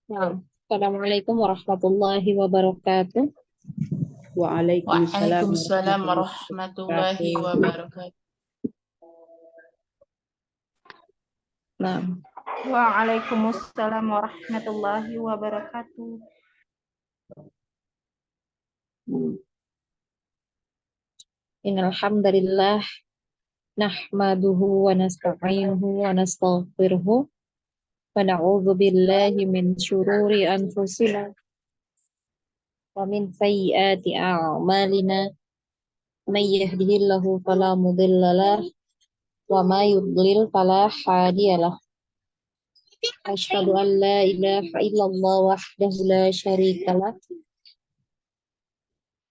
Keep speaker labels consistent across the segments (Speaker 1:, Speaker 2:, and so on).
Speaker 1: Nah, Assalamualaikum warahmatullahi wabarakatuh.
Speaker 2: Waalaikumsalam
Speaker 3: Waalaikumsalam
Speaker 2: warahmatullahi
Speaker 3: warahmatullahi
Speaker 2: wabarakatuh.
Speaker 3: wabarakatuh.
Speaker 1: Nah,
Speaker 4: Waalaikumsalam warahmatullahi wabarakatuh.
Speaker 1: innal hamdalillah nahmaduhu wa nasta'inuhu wa nastaghfiruhu wa na'udzu billahi min syururi anfusina wa min sayyiati a'malina may yahdihillahu fala mudilla lahu wa may yudlil fala hadiyalah. Asyhadu an la ilaha illallah wahdahu la syarikalah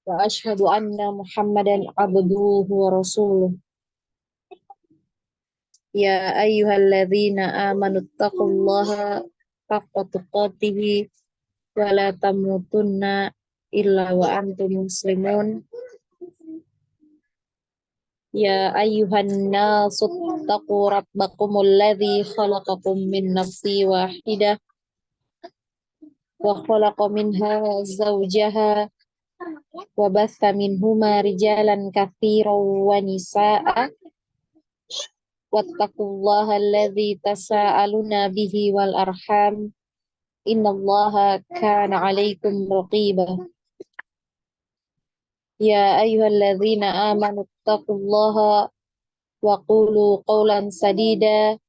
Speaker 1: wa asyhadu anna Muhammadan abduhu wa rasuluh. Ya ayyuhalladzina amanu taqullaha haqqa tuqatih wa la tamutunna illa wa antum muslimun. Ya ayyuhan nasu taqu rabbakumul ladzi khalaqakum min nafsin wahidah wa khalaqa minha zawjaha wa batha minhuma rijalan katsiran wa nisaa'a wattaqullaha alladzi tasaaluna bihi wal arham innallaha kana 'alaikum raqiba. Ya ayyuhalladzina amanu taqullaha wa qulu qawlan sadida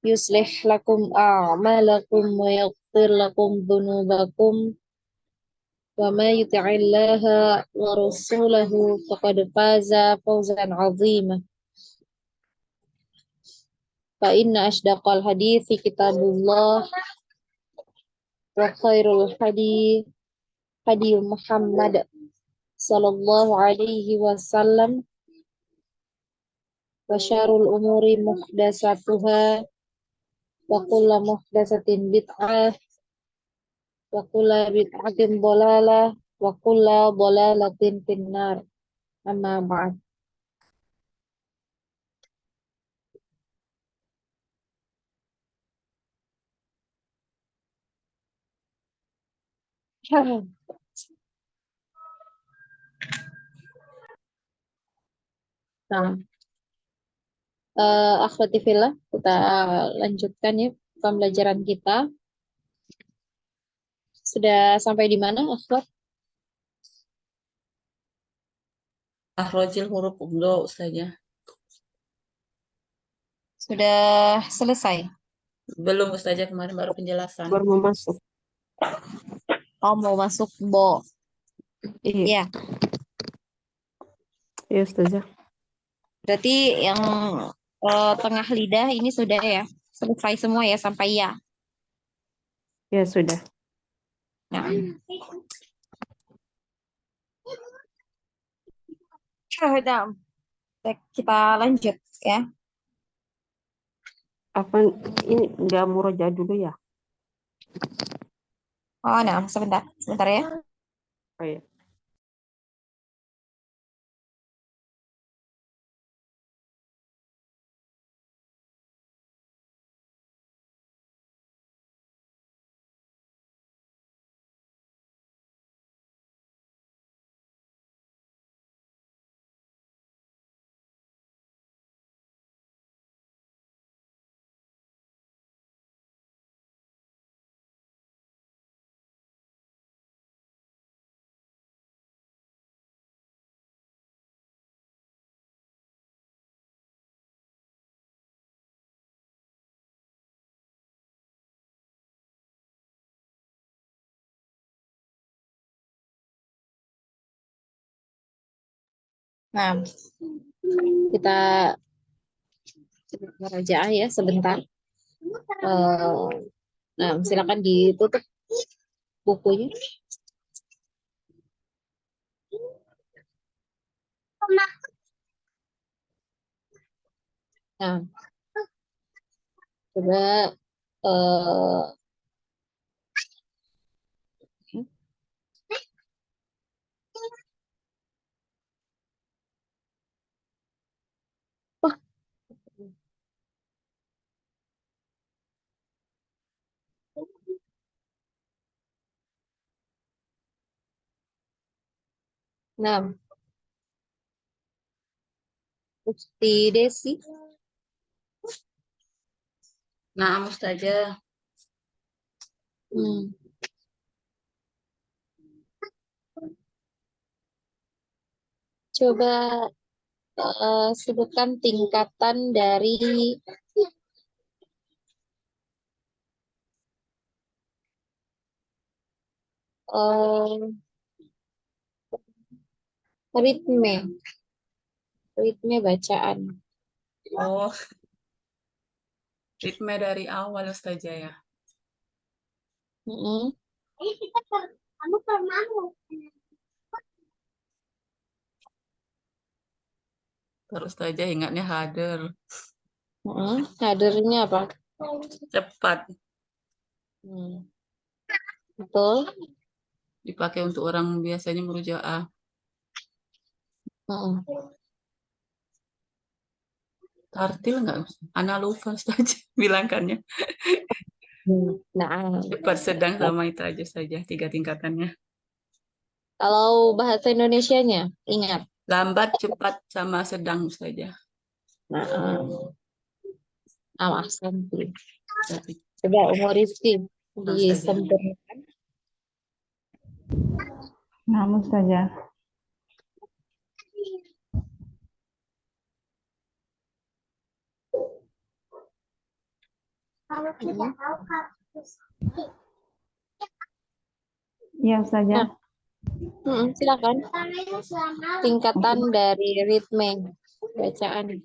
Speaker 1: yuslih lakum a'malakum wa yaghfir lakum dhunubakum wa may yuti'illaha wa rasulahu faqad faza fawzan 'azima. Fa inna ashdaqal hadithi kitabullah wa khairul hadi Muhammad sallallahu alaihi wasallam wa syarrul umuri muhdatsatuha wa kullu muhdatsatin bid'ah wa kullu bid'atin dhalalah wa kullu dhalalatin finnar. Amma ba'd. Nah, akhwati fillah, kita lanjutkan ya pembelajaran kita. Sudah sampai di mana, akhwat?
Speaker 3: Akhrajil huruf umdo Ustazah.
Speaker 1: Sudah selesai.
Speaker 3: Belum Ustazah, kemarin baru penjelasan.
Speaker 2: Baru mau masuk.
Speaker 1: Oh, mau masuk bo.
Speaker 2: Iya,
Speaker 1: Ya,
Speaker 2: iya Ustazah.
Speaker 1: berarti yang tengah lidah ini sudah ya selesai semua ya sampai ya.
Speaker 2: Ya sudah.
Speaker 1: Nah, sudah. Kita lanjut ya.
Speaker 2: Apa ini nggak murojaah dulu ya?
Speaker 1: Oh, nah, sebentar, sebentar ya.
Speaker 2: Oh iya.
Speaker 1: Nah, kita murojaah ya sebentar. Eh, nah, silakan ditutup bukunya. Nah, coba eh, Nah, Ukti Desi.
Speaker 3: Nah, Ustazah.
Speaker 1: Hmm. Coba sebutkan tingkatan dari eh, ritme, ritme bacaan.
Speaker 3: Oh, ritme dari awal Ustazah ya.
Speaker 1: Mm-mm.
Speaker 3: Terus Ustazah ingatnya hadir.
Speaker 1: Mm-mm. Hadirnya apa?
Speaker 3: Cepat.
Speaker 1: Hmm. Betul.
Speaker 3: Dipakai untuk orang biasanya murojaah.
Speaker 1: Mm-mm.
Speaker 3: Tartil nggak? Ana lupa Ustazah bilangkannya.
Speaker 1: Nah,
Speaker 3: Cepat, sedang, sama itu aja saja. 3 tingkatannya.
Speaker 1: kalau bahasa Indonesianya, ingat.
Speaker 3: Lambat, cepat, sama sedang saja.
Speaker 1: Nah, awas nanti. Coba umur Rizky disempurnakan.
Speaker 4: Namun saja. Iya saja.
Speaker 1: Nah, silakan. Tingkatan dari ritme bacaan.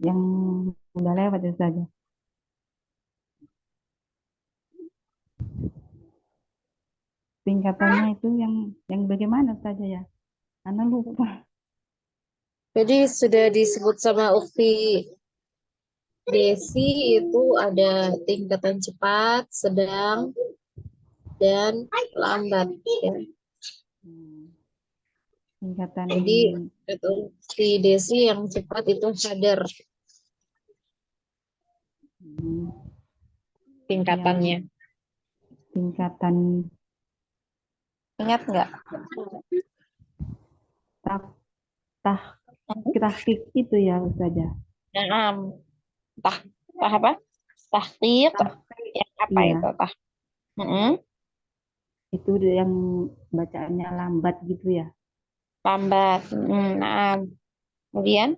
Speaker 4: Yang udah lewat itu saja. Tingkatannya itu yang bagaimana saja ya? Karena lupa.
Speaker 1: Jadi sudah disebut sama Ukti Desi itu ada tingkatan cepat, sedang, dan lambat. Ya.
Speaker 4: Tingkatan
Speaker 1: Jadi kata Ukti Desi yang cepat itu sadar
Speaker 4: hmm,
Speaker 1: tingkatannya.
Speaker 4: tingkatan
Speaker 1: Ingat nggak?
Speaker 4: tak tak tahqiq itu ya saja.
Speaker 1: Nah, tah, tah apa? Tahqiq. Yang apa
Speaker 4: Iya,
Speaker 1: itu? Mm-mm.
Speaker 4: itu yang bacaannya lambat gitu ya.
Speaker 1: Lambat. Nah, kemudian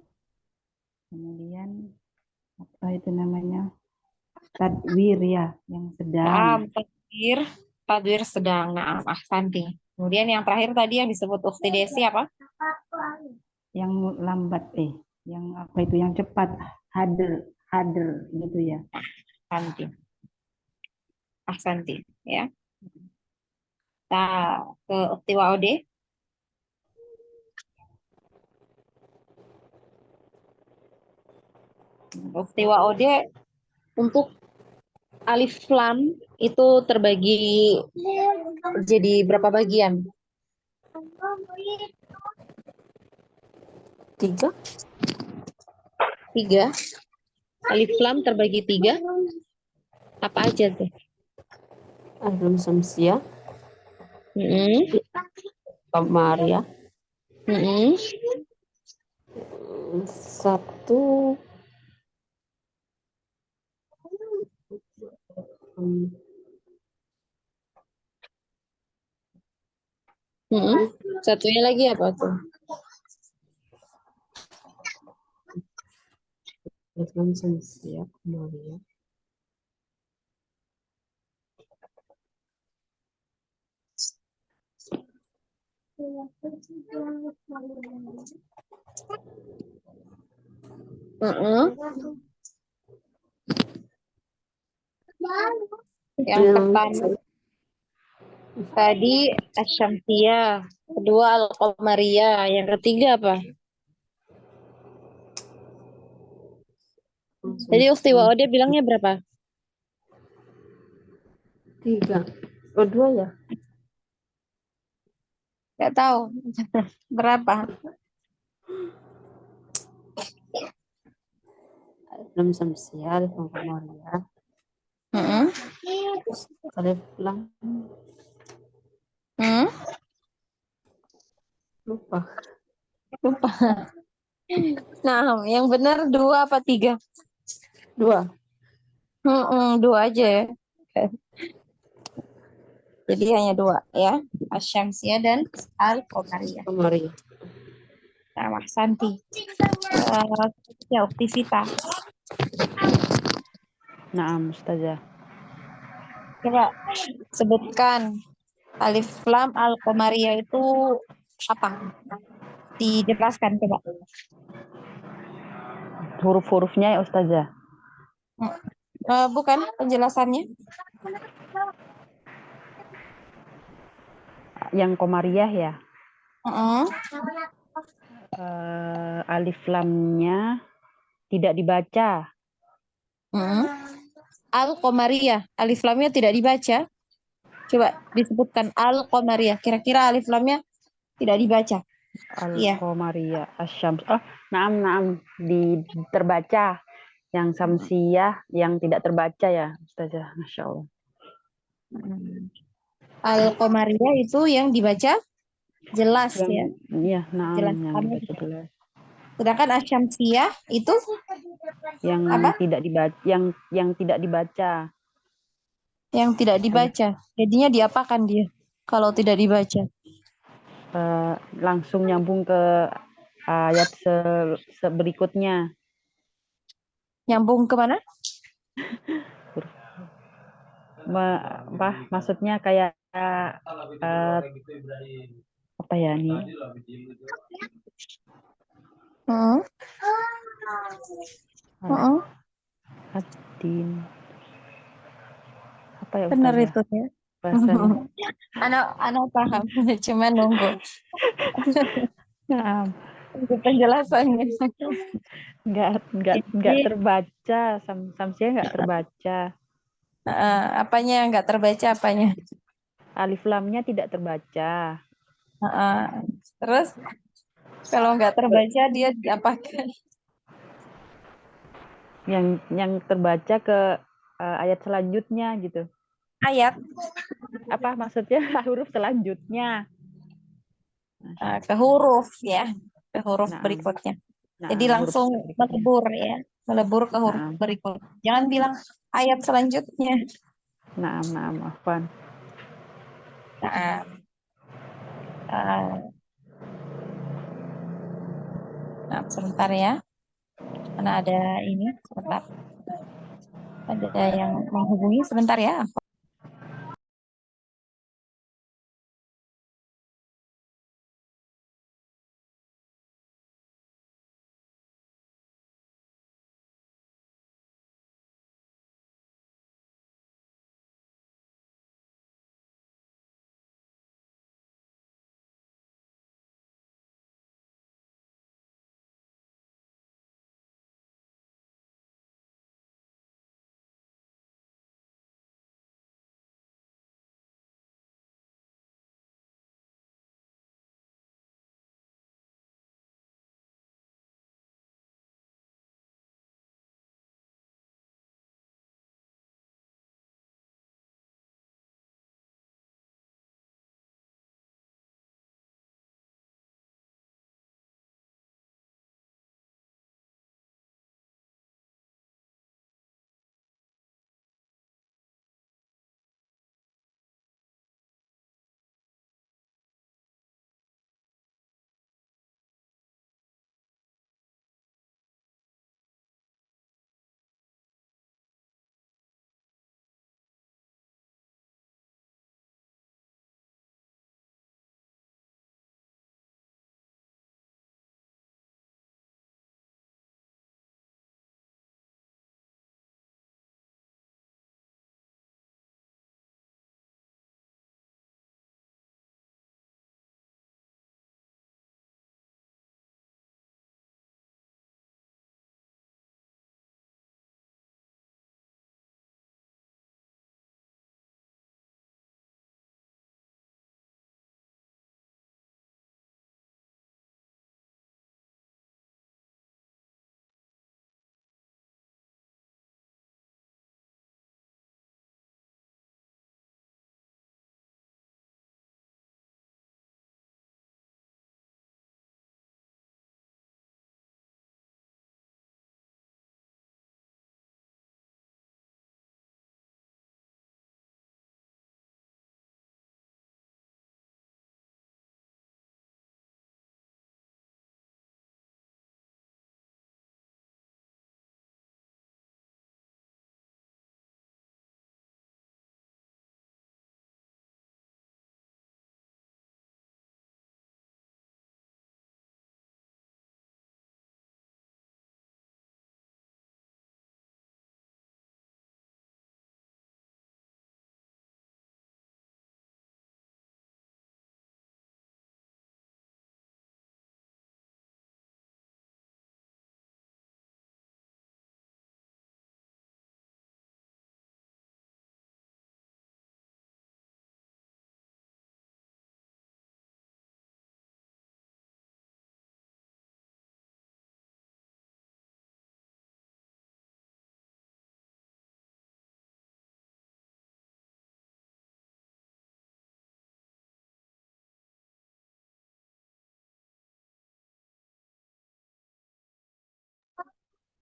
Speaker 4: Kemudian apa itu namanya? Tadwir ya, yang sedang.
Speaker 1: tadwir, tadwir sedang. Nah, ahsanti. Kemudian yang terakhir tadi yang disebut Ukti Desi apa?
Speaker 4: Yang lambat yang apa itu yang cepat, hadir hadir gitu ya.
Speaker 1: Ahsanti. Ahsanti. Ya. Kita ke Ukti Waode. Ukti Waode untuk alif lam itu terbagi jadi berapa bagian?
Speaker 2: 3.
Speaker 1: 3. Alif lam terbagi 3. Apa aja tuh?
Speaker 2: Alif Samsia,
Speaker 1: Mm-mm.
Speaker 2: Kamaria.
Speaker 1: Mm-mm.
Speaker 2: 1
Speaker 1: Mm-mm. Satunya lagi apa tuh?
Speaker 2: Alif Samsia, Kamaria.
Speaker 1: Mm-mm.
Speaker 2: Itu
Speaker 1: Yang
Speaker 2: yang
Speaker 1: pertama tadi Asyamsiyah, kedua Al-Qamariyah, yang ketiga apa? Jadi Ukti Waode bilangnya berapa?
Speaker 2: 3. Oh, 2 ya?
Speaker 1: Gak tahu. Berapa?
Speaker 2: Alif Samsia, Alif Kamaria. Alif lam
Speaker 1: Hmm?
Speaker 2: lupa.
Speaker 1: Lupa. Nah, yang benar 2 apa 3?
Speaker 2: 2.
Speaker 1: Dua aja ya. Jadi hanya 2 ya. Asyamsia dan Al-Qamariyah.
Speaker 2: Qamariyah.
Speaker 1: Nah, Santi. Ya, aktivitas.
Speaker 4: Naam, Ustazah.
Speaker 1: Coba sebutkan Alif Lam Al-Qamariyah itu apa? Dijelaskan coba.
Speaker 4: Huruf-hurufnya ya, Ustazah.
Speaker 1: Bukan penjelasannya.
Speaker 4: Yang Komariah ya.
Speaker 1: Heeh.
Speaker 4: Alif lamnya tidak dibaca.
Speaker 1: Heeh. Al-Qamariyah, alif lamnya tidak dibaca. Coba disebutkan Al-Qamariyah. Kira-kira alif lamnya tidak dibaca. Iya.
Speaker 4: Al-Qamariyah, Asyams. Oh, naam, terbaca. Yang Samsiyah yang tidak terbaca ya, Ustazah. Masya Allah.
Speaker 1: Al-Qamariyah itu yang dibaca jelas
Speaker 4: Yang,
Speaker 1: ya.
Speaker 4: iya, naam,
Speaker 1: Jelas
Speaker 4: yang
Speaker 1: banget.
Speaker 4: dibaca jelas.
Speaker 1: Sedangkan Asyamsiyah itu
Speaker 4: Yang
Speaker 1: apa?
Speaker 4: tidak dibaca, yang tidak dibaca.
Speaker 1: Yang tidak dibaca. Jadinya diapakan dia kalau tidak dibaca?
Speaker 4: Langsung nyambung ke ayat berikutnya.
Speaker 1: Nyambung ke mana?
Speaker 4: Maksudnya kayak apa ya nih?
Speaker 1: Heeh. Heeh.
Speaker 4: Adin. Apa ya
Speaker 1: Benar
Speaker 4: Ustazah?
Speaker 1: itu ya.
Speaker 4: Bahasanya.
Speaker 1: Anak paham, cuma nunggu
Speaker 4: Nah,
Speaker 1: penjelasannya.
Speaker 4: nggak
Speaker 1: Jadi,
Speaker 4: terbaca, Samsia nggak terbaca.
Speaker 1: apanya yang nggak terbaca apanya?
Speaker 4: Alif lamnya tidak terbaca.
Speaker 1: Terus kalau nggak terbaca dia diapakan?
Speaker 4: Yang terbaca ke ayat selanjutnya gitu.
Speaker 1: Ayat
Speaker 4: Apa maksudnya huruf selanjutnya?
Speaker 1: ke huruf ya, ke huruf
Speaker 4: Nah,
Speaker 1: berikutnya. Jadi
Speaker 4: huruf
Speaker 1: langsung
Speaker 4: berikutnya.
Speaker 1: melebur ya, melebur ke huruf
Speaker 4: Nah,
Speaker 1: berikutnya. Jangan bilang ayat selanjutnya.
Speaker 4: Afwan.
Speaker 1: Nah, sebentar ya, karena ada ini, sebentar. Ada yang menghubungi sebentar ya.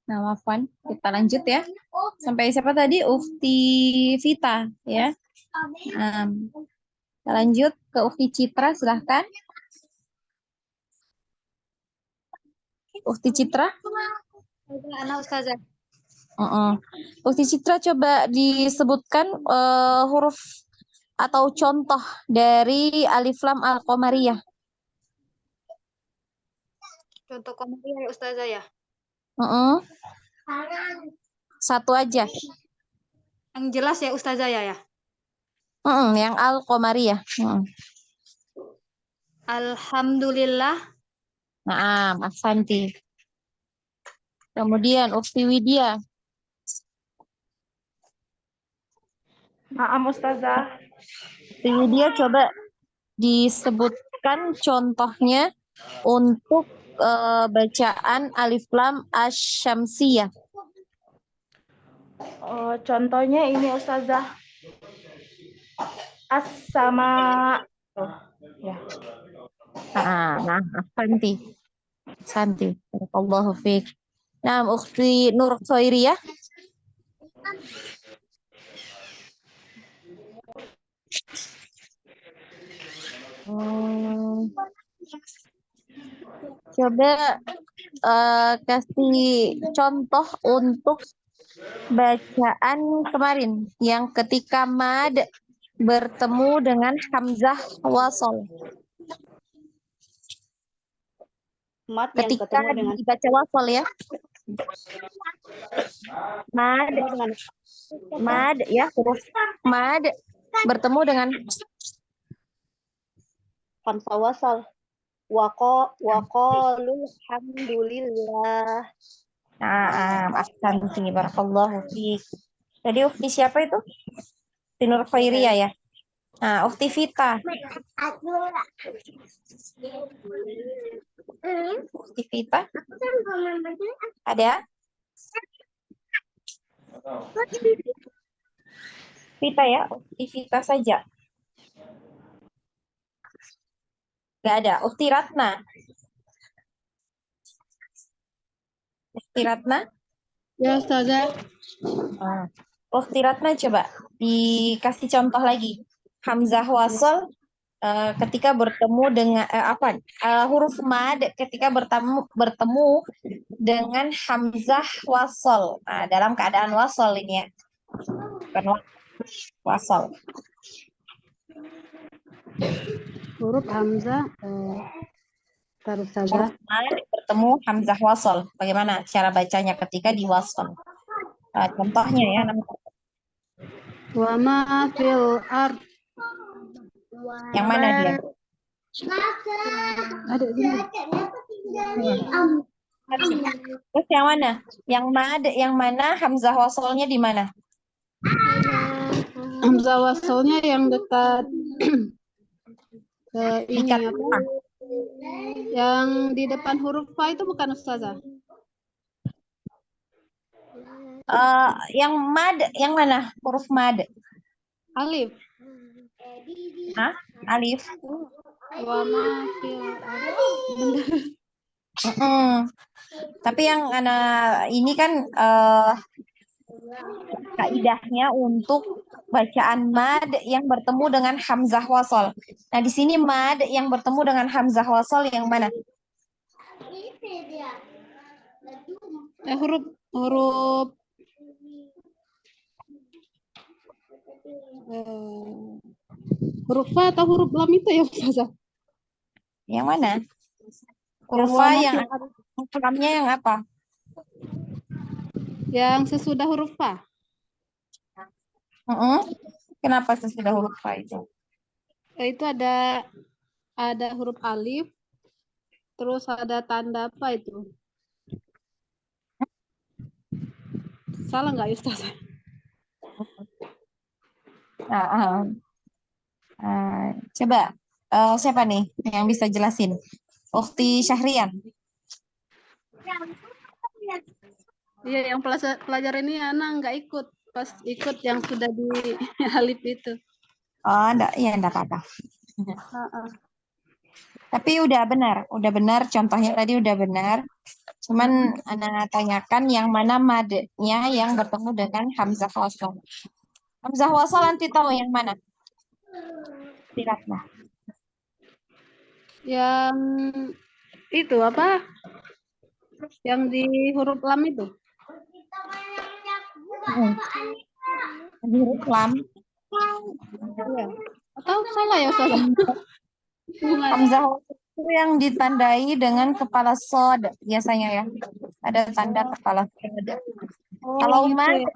Speaker 1: Nah, Afwan, kita lanjut ya. Sampai siapa tadi? Ufti Vita ya. Kita lanjut ke Ufti Citra, silahkan. Ufti Citra.
Speaker 2: Ustazah.
Speaker 1: Ufti Citra coba disebutkan huruf atau contoh dari alif lam al-qamariyah.
Speaker 2: Contoh komariah ya Ustazah ya.
Speaker 1: Satu aja.
Speaker 2: Yang jelas ya Ustazah ya.
Speaker 1: Yang al-qamariyah.
Speaker 2: Alhamdulillah.
Speaker 1: Nah, Ahsanti. Kemudian Ufti Widya.
Speaker 5: Naam Ustazah.
Speaker 1: Ufti Widya coba disebutkan contohnya untuk bacaan alif lam asy-syamsiyah.
Speaker 5: Contohnya ini Ustazah. As-sama. Ya.
Speaker 1: Nah, Santi. Barakallahu fiik. Nah, Ukhti Nur Khairiyah. Coba kasih contoh untuk bacaan kemarin yang ketika mad bertemu dengan hamzah wasol.
Speaker 2: Mat yang
Speaker 1: Ketika
Speaker 2: ketemu dengan
Speaker 1: dibaca wasol ya. Mad ya, huruf mad bertemu dengan
Speaker 2: hamzah wasal. Waqalul hamdulillah.
Speaker 1: Ahsanti, barakallahu fiik. Jadi Ufti siapa itu? Nur Khairiyah ya. Nah, Ufti Vita. Ufti Vita. Ada? Vita ya, Ufti Vita saja. Gak ada. Ufti Ratna. Ufti Ratna.
Speaker 2: Ya Ustazah.
Speaker 1: Ufti Ratna coba dikasih contoh lagi. Hamzah wasol ketika bertemu dengan huruf mad ketika bertemu dengan hamzah wasol. Nah, dalam keadaan wasol ini ya. Bukan wasol.
Speaker 2: Huruf hamzah terus saja.
Speaker 1: Huruf mad bertemu hamzah wasol. Bagaimana cara bacanya ketika di wasol? Contohnya ya.
Speaker 2: Wa ma fil ard.
Speaker 1: Yang mana dia?
Speaker 2: Ada di
Speaker 1: Terus yang mana? Yang mad, yang mana hamzah wasolnya di mana?
Speaker 2: hamzah wasalnya yang dekat ini
Speaker 1: Dekat
Speaker 2: apa? Yang di depan huruf fa itu bukan Ustazah?
Speaker 1: Yang mad, yang mana? Huruf mad.
Speaker 2: Alif.
Speaker 1: Hah? Alif.
Speaker 2: Wa ma fil ard.
Speaker 1: Tapi yang ini kan kaidahnya untuk bacaan mad yang bertemu dengan hamzah wasol. Nah, di sini mad yang bertemu dengan hamzah wasol yang mana?
Speaker 2: Huruf huruf fa atau huruf lam itu ya Ustazah?
Speaker 1: Yang mana? Huruf fa yang lamnya yang apa?
Speaker 2: Yang sesudah huruf fa.
Speaker 1: Kenapa sesudah huruf fa itu?
Speaker 2: Itu ada huruf alif, terus ada tanda apa itu? Salah nggak Ustazah?
Speaker 1: Coba siapa nih yang bisa jelasin? Ukhti Syahrian.
Speaker 2: Iya, yang pelajar ini anak nggak ikut, pas ikut yang sudah di alif itu.
Speaker 1: Oh, enggak, ya enggak apa-apa. Tapi udah benar contohnya tadi udah benar. Cuman Ana tanyakan yang mana madnya yang bertemu dengan hamzah wasal. Hamzah wasal nanti tahu yang mana? Tidak lah.
Speaker 2: Yang itu apa? Yang di huruf lam itu.
Speaker 1: Di huruf lam.
Speaker 2: Iya. Atau salah ya Ustaz?
Speaker 1: Hamzah wasal itu yang ditandai dengan kepala sod biasanya ya. Ada tanda kepala sod. Kalau
Speaker 2: gitu
Speaker 1: mad,
Speaker 2: ya.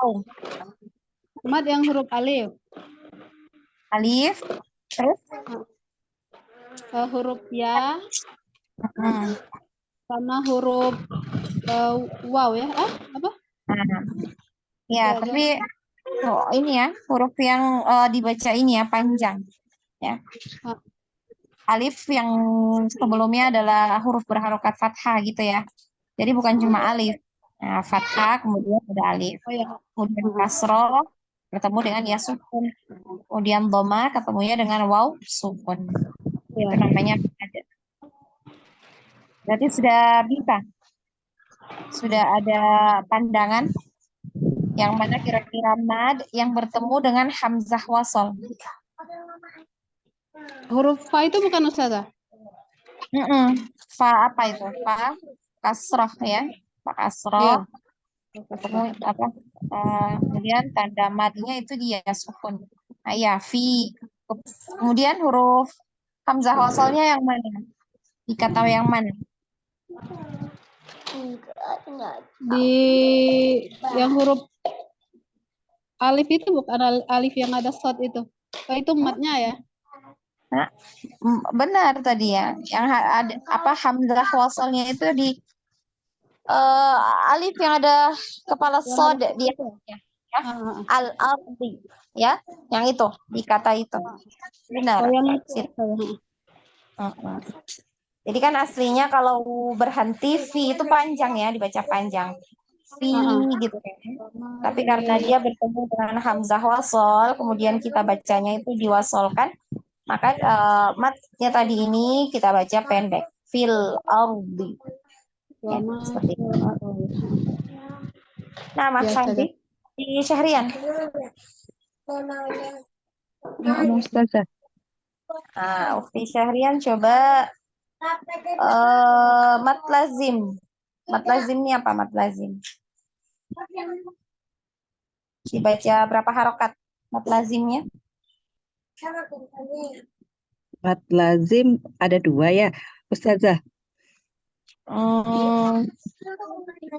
Speaker 1: tahu.
Speaker 2: Mad yang huruf alif.
Speaker 1: Alif, terus
Speaker 2: Huruf ya
Speaker 1: hmm.
Speaker 2: sama huruf waw ya. Apa?
Speaker 1: Nah, ya,
Speaker 2: Ya,
Speaker 1: tapi ini ya huruf yang dibaca ini ya panjang ya.
Speaker 2: Ah.
Speaker 1: Alif yang sebelumnya adalah huruf berharokat fathah gitu ya. Jadi bukan cuma alif. Nah, fathah kemudian ada alif.
Speaker 2: Oh ya.
Speaker 1: Kemudian kasroh bertemu dengan ya sukun. Kemudian dhamma ketemunya dengan waw sukun.
Speaker 2: Ya.
Speaker 1: Itu namanya ada. Berarti sudah bisa. Sudah ada pandangan yang mana kira-kira mad yang bertemu dengan hamzah wasal.
Speaker 2: Huruf fa itu bukan Ustazah?
Speaker 1: Fa apa itu? Fa kasroh ya. Fa kasroh. Ketemu apa? Kemudian tanda madnya itu dia sukun. Nah, ya, fi. Kemudian huruf hamzah wasalnya yang mana? Dikatakan yang mana?
Speaker 2: Di yang huruf alif itu bukan alif yang ada shad itu. Oh, itu matnya ya?
Speaker 1: Nah, benar tadi ya. Yang ada apa hamzah wasalnya itu di alif yang ada kepala
Speaker 2: Yang
Speaker 1: sod
Speaker 2: ada
Speaker 1: dia
Speaker 2: itu.
Speaker 1: ya.
Speaker 2: Ah.
Speaker 1: Al-ardi ya, yang itu dikata itu. Benar.
Speaker 2: Oh, yang itu.
Speaker 1: Sit. Jadi kan aslinya kalau berhenti fi itu panjang ya, dibaca panjang. Fi gitu kan. Tapi karena dia bertemu dengan hamzah wasol, kemudian kita bacanya itu diwasolkan, maka matnya tadi ini kita baca pendek. Fil ardi. Ya, seperti itu. Nah, Mas
Speaker 2: Ya,
Speaker 1: Sandi di Syahrian.
Speaker 4: Ustazah.
Speaker 1: Ukti Syahrian coba mat lazim. Mat lazim ini apa mat lazim? Dibaca berapa harokat mat lazimnya?
Speaker 6: Mat lazim ada 2 ya, Ustazah.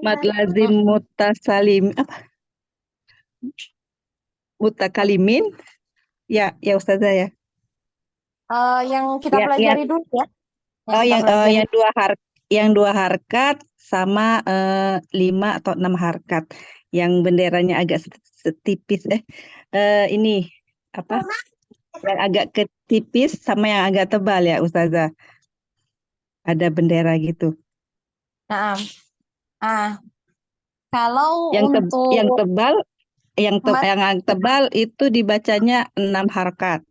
Speaker 6: Mat lazim mutasalim apa? Mutakalimin? Ya, ya Ustazah ya.
Speaker 1: Yang kita
Speaker 6: Ya,
Speaker 1: pelajari dulu ya.
Speaker 6: Yang 2 harkat sama 5 atau 6 harkat. Yang benderanya agak setipis ini apa? Yang agak ketipis sama yang agak tebal ya Ustazah. Ada bendera gitu.
Speaker 1: Nah, kalau
Speaker 6: Yang
Speaker 1: untuk
Speaker 6: yang tebal itu dibacanya 6 harkat.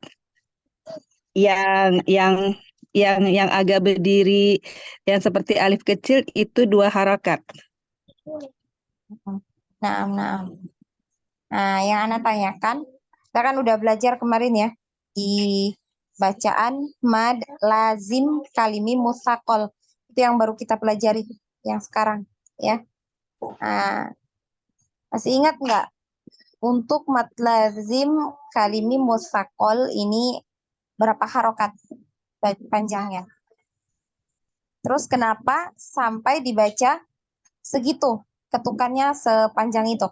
Speaker 6: Yang agak berdiri yang seperti alif kecil itu 2 harakat.
Speaker 1: Nah, yang Ana tanyakan, kita kan udah belajar kemarin ya di bacaan mad lazim kalimi musakol. Itu yang baru kita pelajari yang sekarang ya. Nah, masih ingat nggak untuk mad lazim kalimi musakol ini berapa harokat panjangnya? Terus kenapa sampai dibaca segitu ketukannya sepanjang itu?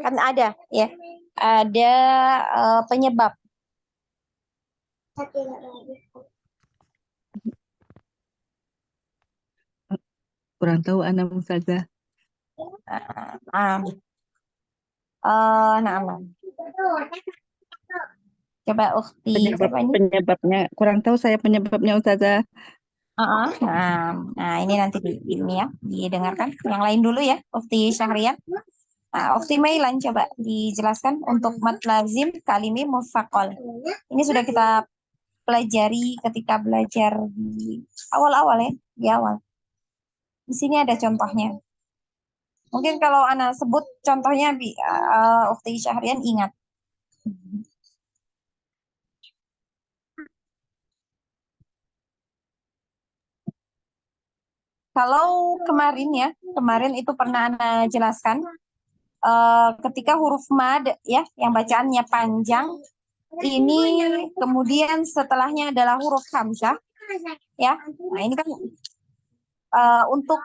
Speaker 1: Kan ada ya, ada penyebab.
Speaker 6: Kurang tahu Ana Ustazah.
Speaker 1: Coba Ukti
Speaker 6: penyebabnya kurang tahu saya penyebabnya Ustazah.
Speaker 1: Nah, ini nanti ini ya didengarkan. Yang lain dulu ya, Ukti Syahrian. Ukti Mailan coba dijelaskan untuk mat lazim kalimi mufakol. Ini sudah kita pelajari ketika belajar di awal-awal ya, di awal. Di sini ada contohnya. Mungkin kalau Ana sebut contohnya, Ukhti Syahrian ingat. Kalau kemarin itu pernah Ana jelaskan, ketika huruf mad ya, yang bacaannya panjang, ini kemudian setelahnya adalah huruf hamzah, ya. Nah ini kan untuk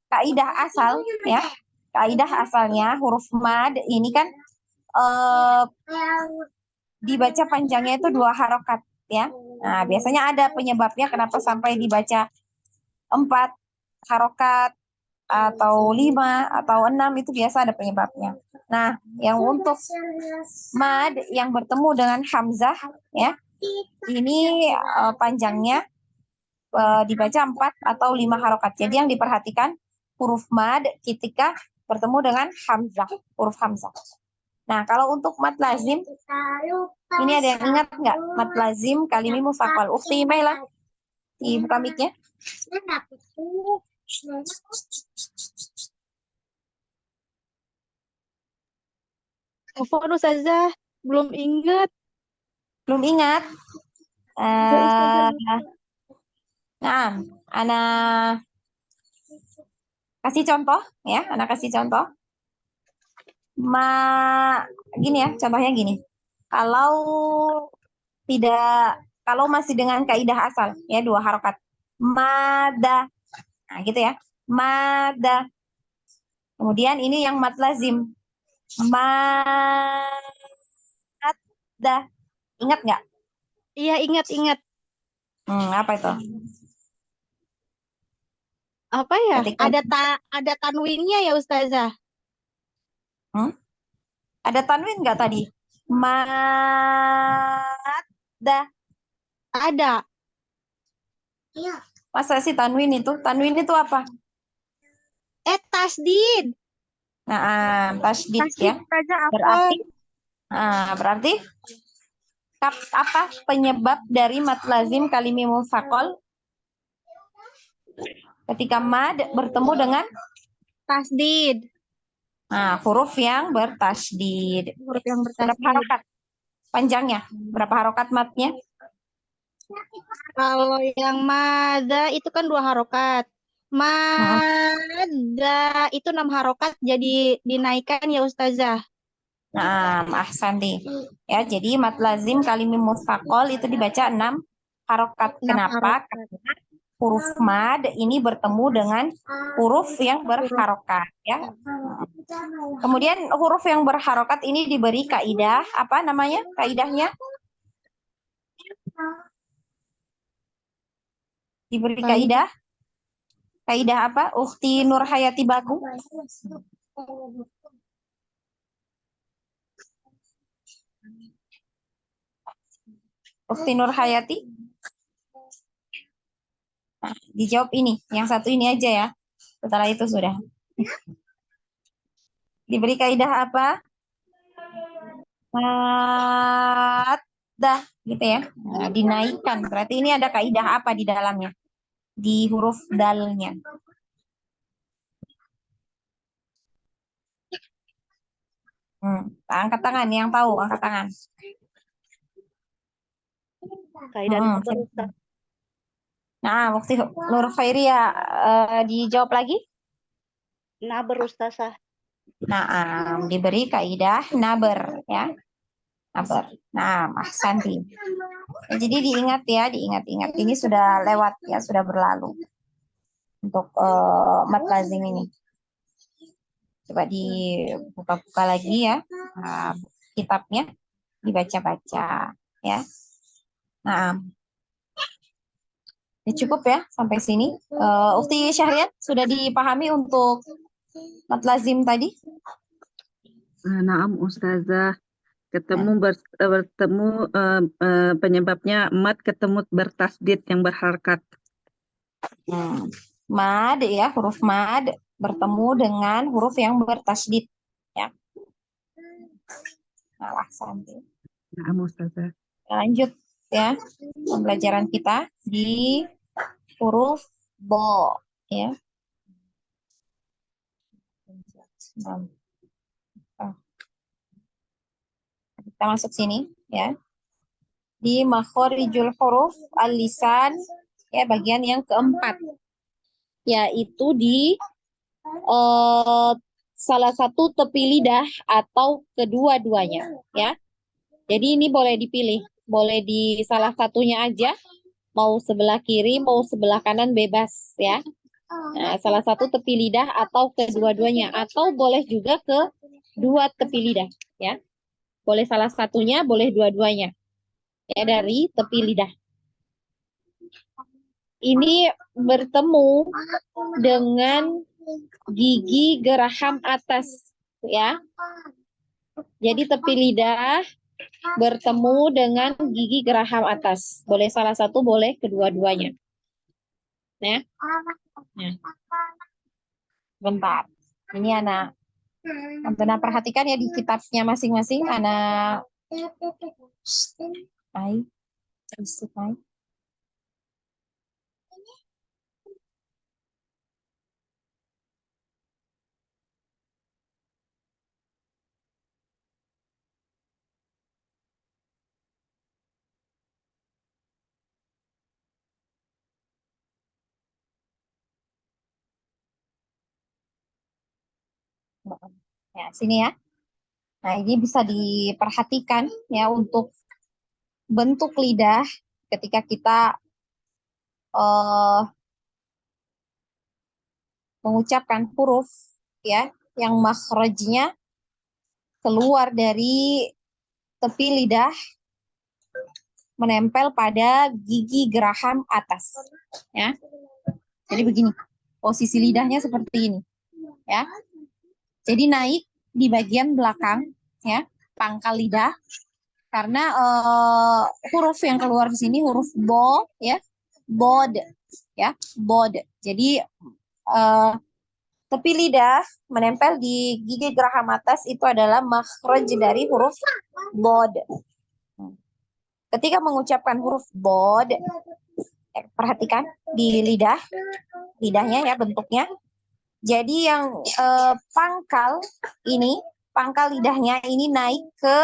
Speaker 1: kaidah asal, ya, kaidah asalnya huruf mad ini kan dibaca panjangnya itu 2 harokat, ya. Nah biasanya ada penyebabnya kenapa sampai dibaca 4 harokat atau 5 atau 6, itu biasa ada penyebabnya. Nah, yang untuk mad yang bertemu dengan hamzah ya, ini panjangnya dibaca 4 atau 5 harokat. Jadi yang diperhatikan huruf mad ketika bertemu dengan hamzah, huruf hamzah. Nah, kalau untuk mad lazim, ini ada yang ingat nggak? Mad lazim kalimi mufakal. Ukhti Maila, dibuka mic-nya.
Speaker 5: Telepon Ustazah, belum ingat.
Speaker 1: Belum ingat?
Speaker 5: Ya, Ustazah.
Speaker 1: Nah, Ana kasih contoh ya, Ana kasih contoh. Gini ya, contohnya gini. Kalau masih dengan kaidah asal ya, 2 harokat. Mada. Nah, gitu ya. Mada. Kemudian ini yang mad lazim. Mada. Ingat nggak?
Speaker 5: Iya, ingat.
Speaker 1: Apa itu?
Speaker 5: Apa ya?
Speaker 1: Ketika-
Speaker 5: Ada tanwinnya ya, Ustazah?
Speaker 1: Ada tanwin nggak tadi? Mada.
Speaker 5: Ada.
Speaker 1: Masa sih tanwin itu? Tanwin itu apa?
Speaker 5: Tasdid.
Speaker 1: Nah, tasdid
Speaker 5: Tasdid,
Speaker 1: ya.
Speaker 5: Ustazah,
Speaker 1: Berarti apa penyebab dari mad lazim kalimi mufakol ketika mad bertemu dengan
Speaker 5: tasdid.
Speaker 1: huruf yang bertasdid.
Speaker 5: Huruf yang
Speaker 1: Berapa
Speaker 5: bertasdid.
Speaker 1: harokat panjangnya? Berapa harokat madnya?
Speaker 5: Kalau yang mada itu kan 2 harokat. Mada itu 6 harokat, jadi dinaikkan ya, Ustazah.
Speaker 1: Nah, ahsanti. Ya, jadi mad lazim kalimi mufakol itu dibaca 6 harokat.
Speaker 5: 6
Speaker 1: Kenapa?
Speaker 5: harokat.
Speaker 1: Karena huruf mad ini bertemu dengan huruf yang berharokat ya. Kemudian huruf yang berharokat ini diberi kaidah, apa namanya? Kaidahnya? Diberi kaidah. Kaidah apa? Ukhti Nurhayati Bagu. Ukhti Nurhayati. Nah, dijawab ini. Yang satu ini aja ya. Setelah itu sudah. Diberi kaidah apa? Dah, gitu ya. Nah, dinaikkan. Berarti ini ada kaidah apa di dalamnya? Di huruf dalnya. Angkat tangan yang tahu, angkat tangan.
Speaker 5: Kaidah nabar, Ustaz.
Speaker 1: Nah, waktu Nur Khairia dijawab lagi.
Speaker 5: Nabar, Ustazah.
Speaker 1: Nah, diberi kaidah naber ya. Naber. Nah, Mas Santi. Jadi diingat ya, diingat-ingat. Ini sudah lewat ya, sudah berlalu. Untuk mad lazim ini. Coba dibuka-buka lagi ya. Nah, kitabnya dibaca-baca ya. Nah, ya cukup ya sampai sini. Ukhti Syahrian sudah dipahami untuk mad lazim tadi?
Speaker 6: Naam Ustazah, bertemu penyebabnya mad ketemu bertasdid yang berharakat.
Speaker 1: Mad ya, huruf mad bertemu dengan huruf yang bertasdid ya. Nah, Santi.
Speaker 6: Naam Ustazah.
Speaker 1: Lanjut ya pembelajaran kita di huruf bo ya. Kita masuk sini ya. Di makhorijul huruf al-lisan ya, bagian yang keempat, yaitu di salah satu tepi lidah atau kedua-duanya ya. Jadi ini boleh dipilih, boleh di salah satunya aja, mau sebelah kiri, mau sebelah kanan bebas ya. Nah, salah satu tepi lidah atau kedua-duanya, atau boleh juga ke dua tepi lidah ya. Boleh salah satunya, boleh dua-duanya ya, dari tepi lidah. Ini bertemu dengan gigi geraham atas ya. Jadi tepi lidah bertemu dengan gigi geraham atas. Boleh salah satu, boleh kedua-duanya. Ya. Nah. Bentar. Ini anak perhatikan ya di kitabnya masing-masing, anak. Hai. Hai. Ya, sini ya. Nah, ini bisa diperhatikan ya untuk bentuk lidah ketika kita mengucapkan huruf ya yang makhrajnya keluar dari tepi lidah menempel pada gigi geraham atas ya. Jadi begini, posisi lidahnya seperti ini ya. Jadi naik di bagian belakang ya, pangkal lidah, karena huruf yang keluar di sini huruf bo ya, bod ya, bod. Jadi tepi lidah menempel di gigi geraham atas itu adalah makhraj dari huruf bod. Ketika mengucapkan huruf bod, perhatikan di lidahnya ya bentuknya. Jadi yang pangkal lidahnya ini naik ke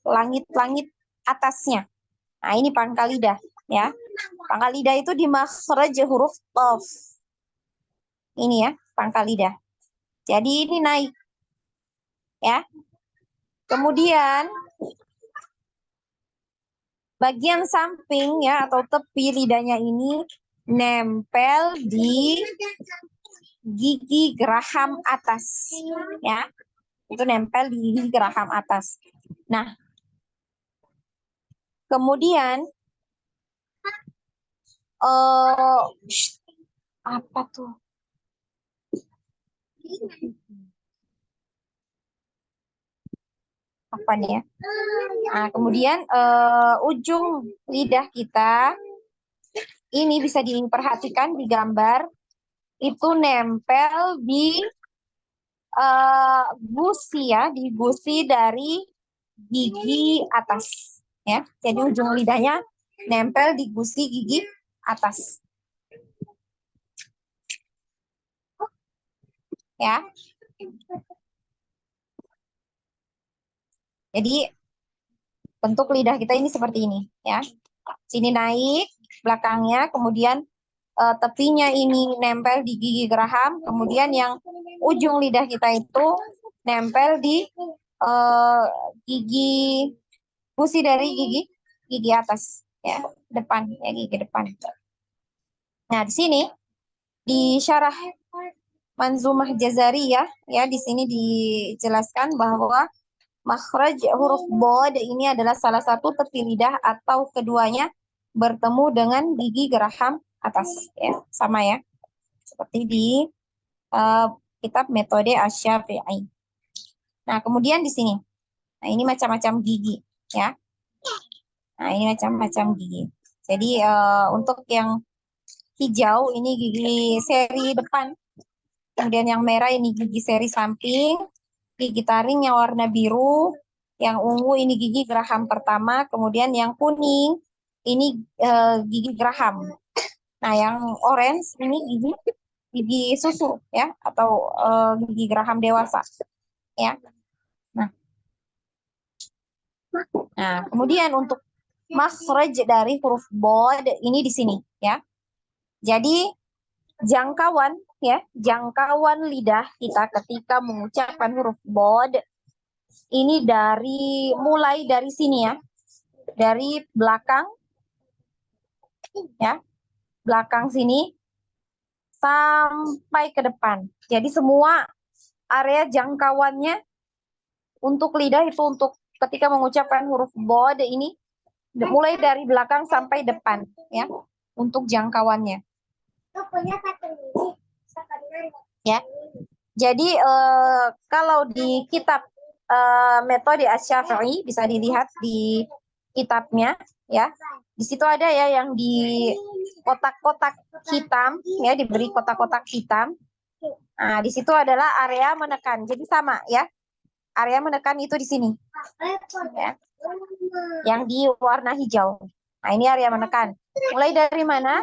Speaker 1: langit-langit atasnya. Nah, ini pangkal lidah ya. Pangkal lidah itu di makhraj huruf qaf. Ini ya, pangkal lidah. Jadi ini naik ya. Kemudian bagian samping ya atau tepi lidahnya ini nempel di gigi geraham atas ya. Itu nempel di gigi geraham atas. Nah, kemudian apa tuh? Apa nih ya? Nah, kemudian ujung lidah kita ini bisa diperhatikan di gambar itu nempel di gusi ya, di gusi dari gigi atas ya. Jadi ujung lidahnya nempel di gusi gigi atas. Ya. Jadi bentuk lidah kita ini seperti ini ya. Sini naik belakangnya, kemudian tepinya ini nempel di gigi geraham, kemudian yang ujung lidah kita itu nempel di gigi gusi dari gigi atas ya, depan ya, gigi depan. Nah, di sini di syarah Manzumah Jazariyah ya, di sini dijelaskan bahwa makhraj huruf bod ini adalah salah satu tepi lidah atau keduanya bertemu dengan gigi geraham atas ya, sama ya. Seperti di kitab metode Asy-Syafi'i. Nah, kemudian di sini. Nah, ini macam-macam gigi ya. Nah, ini macam-macam gigi. Jadi untuk yang hijau ini gigi seri depan. Kemudian yang merah ini gigi seri samping. Gigi taring yang warna biru. Yang ungu ini gigi geraham pertama. Kemudian yang kuning ini gigi geraham. Nah, yang orange ini gigi susu ya, atau gigi geraham dewasa ya. Nah, kemudian untuk makhraj dari huruf bod ini di sini ya. Jadi jangkauan ya, jangkauan lidah kita ketika mengucapkan huruf bod ini mulai dari sini ya. Dari belakang ya. Belakang sini sampai ke depan. Jadi semua area jangkauannya untuk lidah itu untuk ketika mengucapkan huruf bod ini mulai dari belakang sampai depan ya, untuk jangkauannya. Ya. Jadi kalau di kitab metode Asy-Syafi'i bisa dilihat di kitabnya ya. Di situ ada ya yang di kotak-kotak hitam ya, diberi kotak-kotak hitam. Nah, di situ adalah area menekan. Jadi sama ya. Area menekan itu di sini. Ya. Yang di warna hijau. Nah, ini area menekan. Mulai dari mana?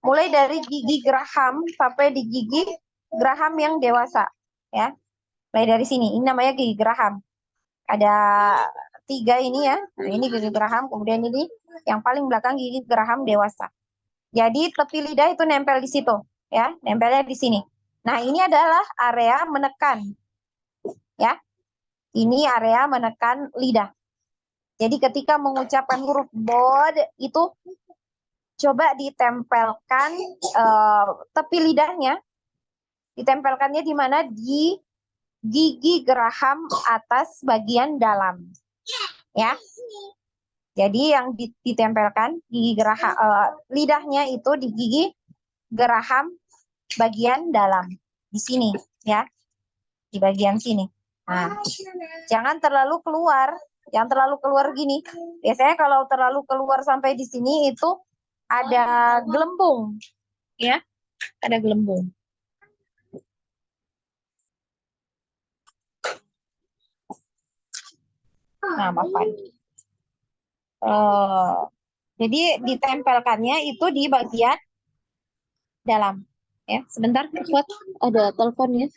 Speaker 1: Mulai dari gigi geraham sampai di gigi geraham yang dewasa. Ya. Mulai dari sini. Ini namanya gigi geraham. Ada 3 ini ya. Nah, ini gigi geraham. Kemudian ini yang paling belakang gigi geraham dewasa. Jadi tepi lidah itu nempel di situ. Ya. Nempelnya di sini. Nah, ini adalah area menekan. Ya. Ini area menekan lidah. Jadi ketika mengucapkan huruf bod itu coba ditempelkan tepi lidahnya, ditempelkannya di mana? Di gigi geraham atas bagian dalam, ya. Jadi yang ditempelkan gigi geraham lidahnya itu di gigi geraham bagian dalam di sini, ya, di bagian sini. Nah, jangan terlalu keluar. Yang terlalu keluar gini. Biasanya kalau terlalu keluar sampai di sini itu ada gelembung. Ya, ada gelembung. Nah, Bapak. Jadi ditempelkannya itu di bagian dalam. Ya, sebentar, buat ada telepon ya.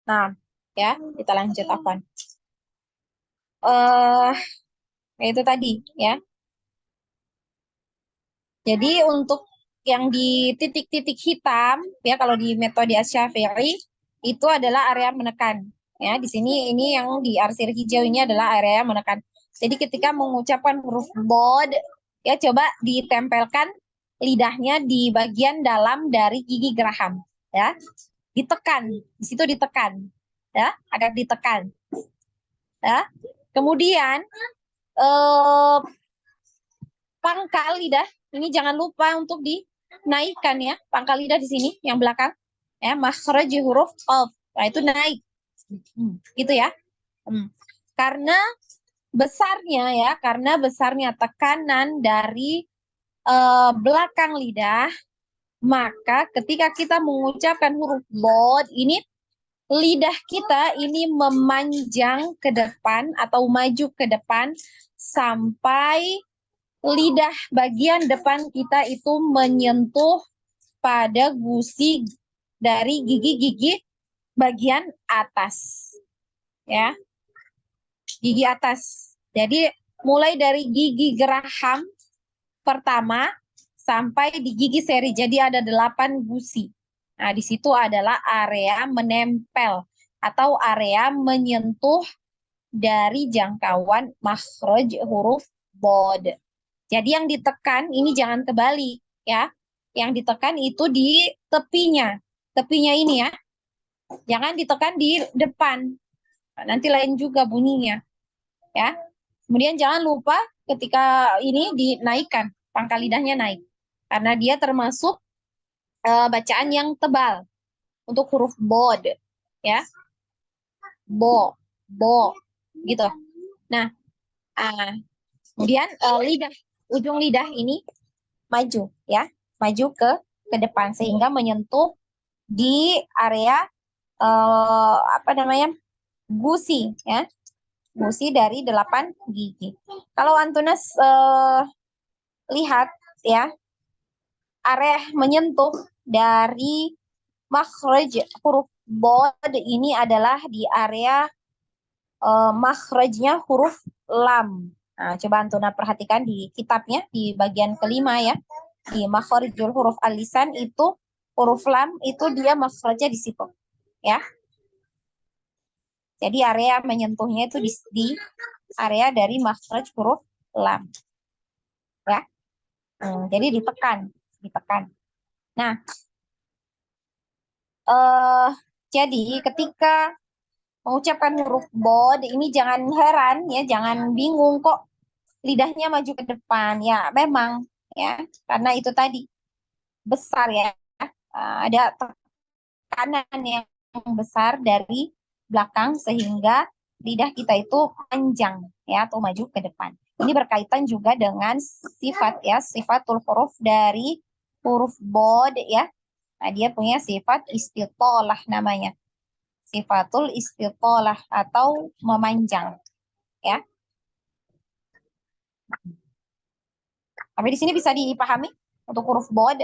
Speaker 1: Nah, ya, kita lanjut apa? Itu tadi, ya. Jadi untuk yang di titik-titik hitam, ya, kalau di metode Asy-Syafi'i itu adalah area menekan. Ya, di sini ini yang di arsir hijau ini adalah area menekan. Jadi ketika mengucapkan huruf bod, ya, coba ditempelkan lidahnya di bagian dalam dari gigi geraham, ya. Ditekan, di situ ditekan. Ya, agak ditekan. Ya. Kemudian pangkal lidah ini jangan lupa untuk dinaikkan ya, pangkal lidah di sini yang belakang Ya, makhraj huruf qaf. Nah, itu naik. Gitu ya. Karena besarnya tekanan dari belakang lidah, maka ketika kita mengucapkan huruf bod ini, lidah kita ini memanjang ke depan atau maju ke depan sampai lidah bagian depan kita itu menyentuh pada gusi dari gigi-gigi bagian atas. Ya, gigi atas. Jadi mulai dari gigi geraham pertama sampai di gigi seri. Jadi ada 8 gusi. Nah, di situ adalah area menempel atau area menyentuh dari jangkauan makhraj huruf bod. Jadi yang ditekan ini jangan kebalik ya. Yang ditekan itu di tepinya. Tepinya ini ya. Jangan ditekan di depan. Nah, nanti lain juga bunyinya. Ya. Kemudian jangan lupa ketika ini dinaikkan, pangkal lidahnya naik. Karena dia termasuk bacaan yang tebal untuk huruf bod, ya. Bo, gitu. Nah, kemudian ujung lidah ini maju, ya, maju ke depan sehingga menyentuh di area gusi, ya, gusi dari 8 gigi. Kalau Antunas lihat, ya, area menyentuh dari makhraj huruf bod ini adalah di area makhrajnya huruf lam. Nah, coba Antuna perhatikan di kitabnya di bagian kelima ya. Di makhrijul huruf al-lisan itu huruf lam itu dia makhrajnya di situ. Ya. Jadi area menyentuhnya itu di area dari makhraj huruf lam. Ya. Jadi ditekan. Nah, jadi ketika mengucapkan huruf bod ini jangan heran ya, jangan bingung kok lidahnya maju ke depan. Ya, memang ya, karena itu tadi besar ya. Ada tekanan yang besar dari belakang sehingga lidah kita itu panjang ya atau maju ke depan. Ini berkaitan juga dengan sifat ya, sifatul huruf dari huruf bod ya. Nah, dia punya sifat istitolah namanya. Sifatul istitolah atau memanjang. Ya. Tapi di sini bisa dipahami untuk huruf bod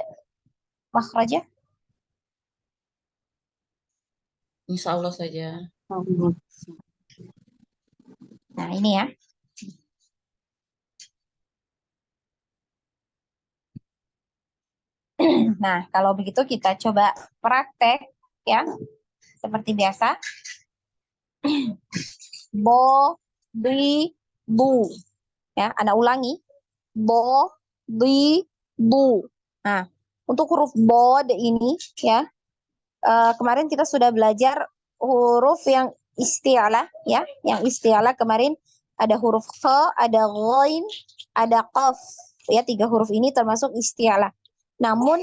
Speaker 1: makhrajnya.
Speaker 3: Insya Allah saja.
Speaker 1: Nah, ini ya. Nah, kalau begitu kita coba praktek ya. Seperti biasa. Bo, bi, bu. Ya, Anda ulangi. Bo, bi, bu. Nah, untuk huruf bod ini ya. Kemarin kita sudah belajar huruf yang isti'alah ya. Yang isti'alah kemarin ada huruf kha, ada ghain, ada qaf. Ya, 3 huruf ini termasuk isti'alah. Namun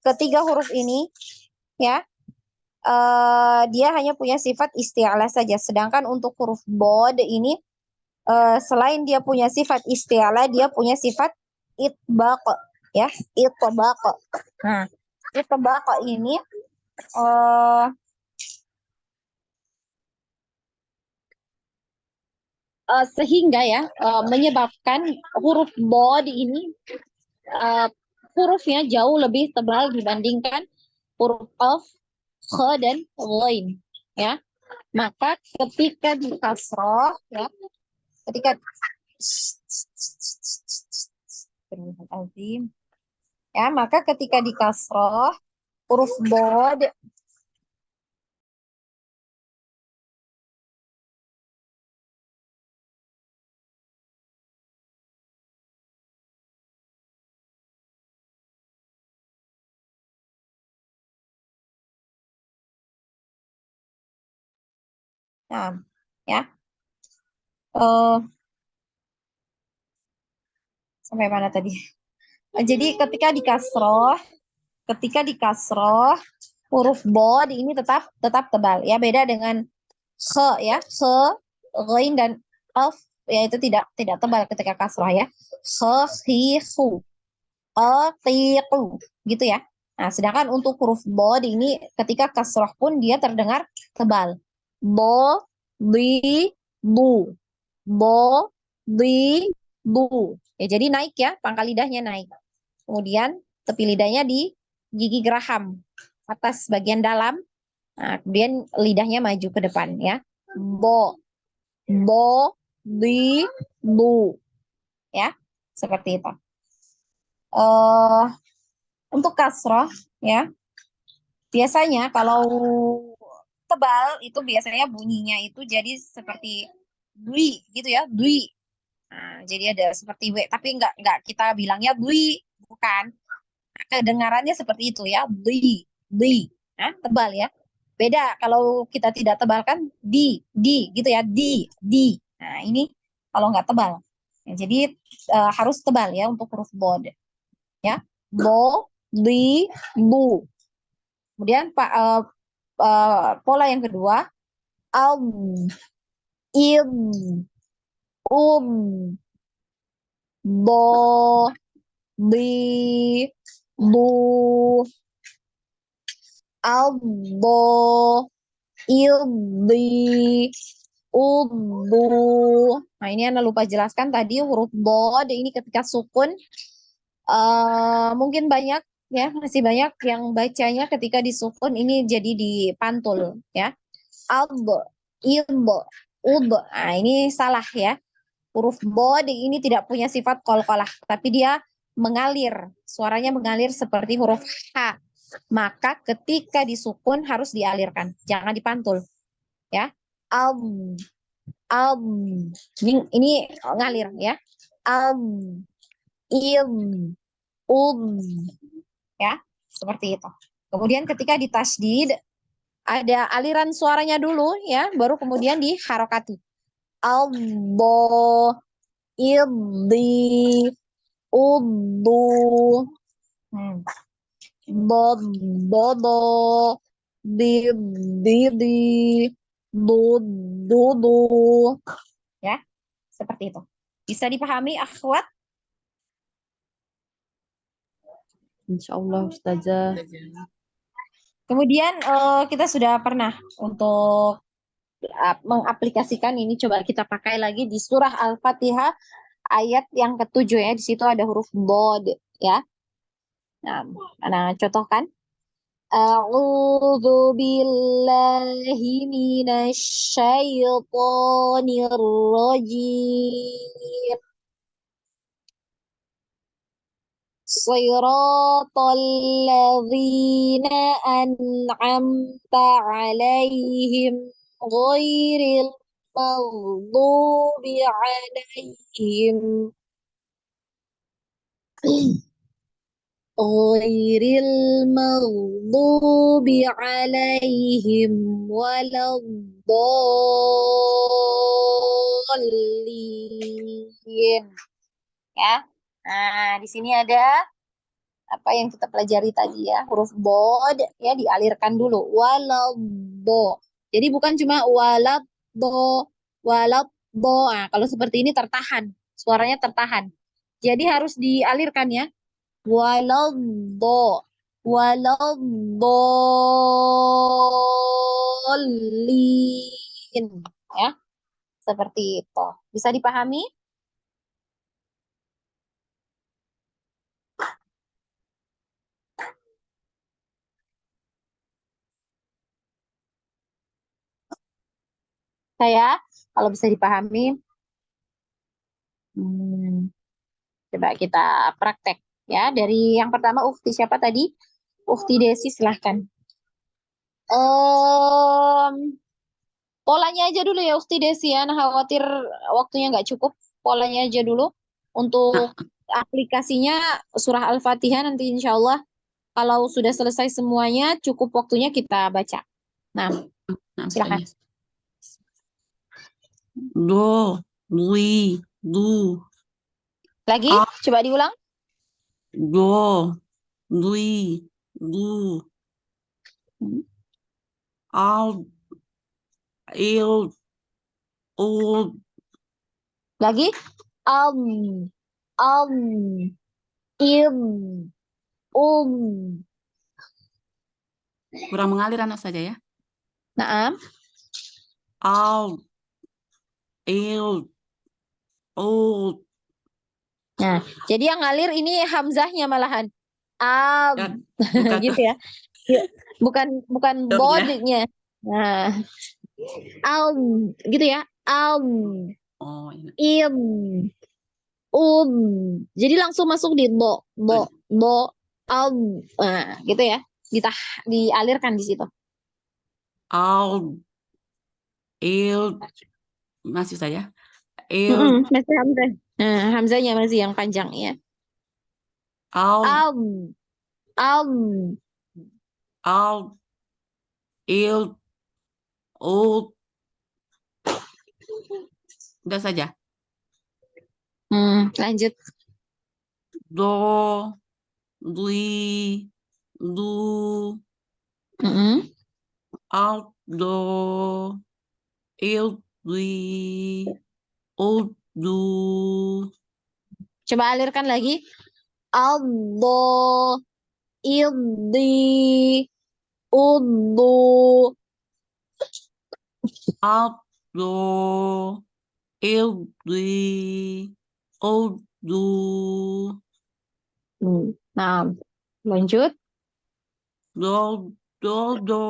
Speaker 1: ketiga huruf ini ya dia hanya punya sifat isti'alah saja. Sedangkan untuk huruf bod ini selain dia punya sifat isti'alah, dia punya sifat itbaq ya, itbaq. Nah, itbaq ini sehingga ya menyebabkan huruf bod ini hurufnya jauh lebih tebal dibandingkan huruf qaf, kha dan ghain ya. Maka ketika di kasroh ya, ketika ya, maka ketika di kasroh huruf bod nah, ya. Sampai mana tadi? Jadi ketika di kasroh ketika di kasroh huruf bod ini tetap tebal ya, beda dengan khe ya, ghain dan qaf ya, itu tidak tebal ketika kasroh ya. Khafifu, qatiqu gitu ya. Nah, sedangkan untuk huruf bod ini ketika kasroh pun dia terdengar tebal. Bo, bi, bu. Bo, bi, bu. Ya, jadi naik ya, pangkal lidahnya naik. Kemudian tepi lidahnya di gigi geraham atas bagian dalam. Nah, kemudian lidahnya maju ke depan ya. Bo, bi, bu. Ya, seperti itu. Untuk kasroh ya, biasanya kalau tebal itu biasanya bunyinya itu jadi seperti dwi gitu ya, dwi. Nah, jadi ada seperti w, tapi nggak kita bilangnya dwi, bukan. Kedengarannya seperti itu ya, dwi. Nah, tebal ya. Beda kalau kita tidak tebal kan di gitu ya, di. Nah, ini kalau nggak tebal. Ya, jadi harus tebal ya untuk huruf bod. Ya, bo, di, bu. Kemudian pola yang kedua, al, id, bo, bi, bu, albo, ildi, udu. Nah, ini Anda lupa jelaskan tadi huruf bod ini ketika sukun mungkin banyak ya, masih banyak yang bacanya ketika disukun ini jadi dipantul ya. Alb, ilb, ub. Nah, ini salah ya. Huruf bod ini tidak punya sifat qalqalah, tapi dia mengalir. Suaranya mengalir seperti huruf H. Maka ketika disukun harus dialirkan, jangan dipantul. Ya. Alb, alb. Ini ngalir ya. Alb, ilb, ub. Ya, seperti itu. Kemudian ketika ditasydid ada aliran suaranya dulu ya, baru kemudian diharokati. Albo, iddi, uddu, bodo, didi, dudu. Ya, seperti itu. Bisa dipahami akhwat?
Speaker 4: Insya Allah Ustazah.
Speaker 1: Kemudian kita sudah pernah untuk mengaplikasikan ini, coba kita pakai lagi di surah Al-Fatihah ayat yang ke-7 ya. Di situ ada huruf bod ya. Nah, contohkan. A'udzu billahi minasyaitonir rajim. Shiratal ladzina an'amta 'alaihim ghairil maghdubi 'alaihim ghairil maghdubi 'alaihim waladdallin. Ya. Nah, di sini ada apa yang kita pelajari tadi ya, huruf bod ya dialirkan dulu. Waladdo. Jadi bukan cuma waladdo. Nah, kalau seperti ini tertahan, suaranya tertahan. Jadi harus dialirkan ya. Waladdo. Waladdallin. Ya. Seperti itu. Bisa dipahami? Saya, kalau bisa dipahami, coba kita praktek ya. Dari yang pertama, Ukti siapa tadi? Ukti Desi, silahkan. Polanya aja dulu ya Ukti Desi ya. Nah, khawatir waktunya nggak cukup. Polanya aja dulu. Untuk aplikasinya surah Al-Fatihah nanti insya Allah kalau sudah selesai semuanya, cukup waktunya kita baca. Nah, silahkan.
Speaker 3: Do, lui, du.
Speaker 1: Lagi, coba diulang.
Speaker 3: Do, lui, du,
Speaker 1: Hmm.
Speaker 3: al, il, ul,
Speaker 1: Lagi. Am, am, im,
Speaker 3: kurang mengalir anak saja ya.
Speaker 1: Naam.
Speaker 3: Al, il, ul,
Speaker 1: Nah, jadi yang ngalir ini hamzahnya malahan.
Speaker 3: ya, bukan
Speaker 1: Gitu ya. Ya, bukan bukan
Speaker 3: dongnya.
Speaker 1: bodnya. Nah, am gitu ya. Am,
Speaker 3: Oh, ini.
Speaker 1: im, Jadi langsung masuk di do, am. Nah, gitu ya. Dialirkan di situ.
Speaker 3: Al, il, masih saja. Il,
Speaker 1: Masih hamzah. Nah, hamzahnya masih yang panjang ya.
Speaker 3: al,
Speaker 1: Am, am.
Speaker 3: al, il, ul, udah saja.
Speaker 1: Lanjut.
Speaker 3: Do, dui, du,
Speaker 1: Mm-mm.
Speaker 3: al, do, il, dui, ul, du,
Speaker 1: Coba alirkan lagi. Aldo, ildi, udu.
Speaker 3: al, do, il, dui, ul, du,
Speaker 1: Nah, lanjut.
Speaker 3: do, do,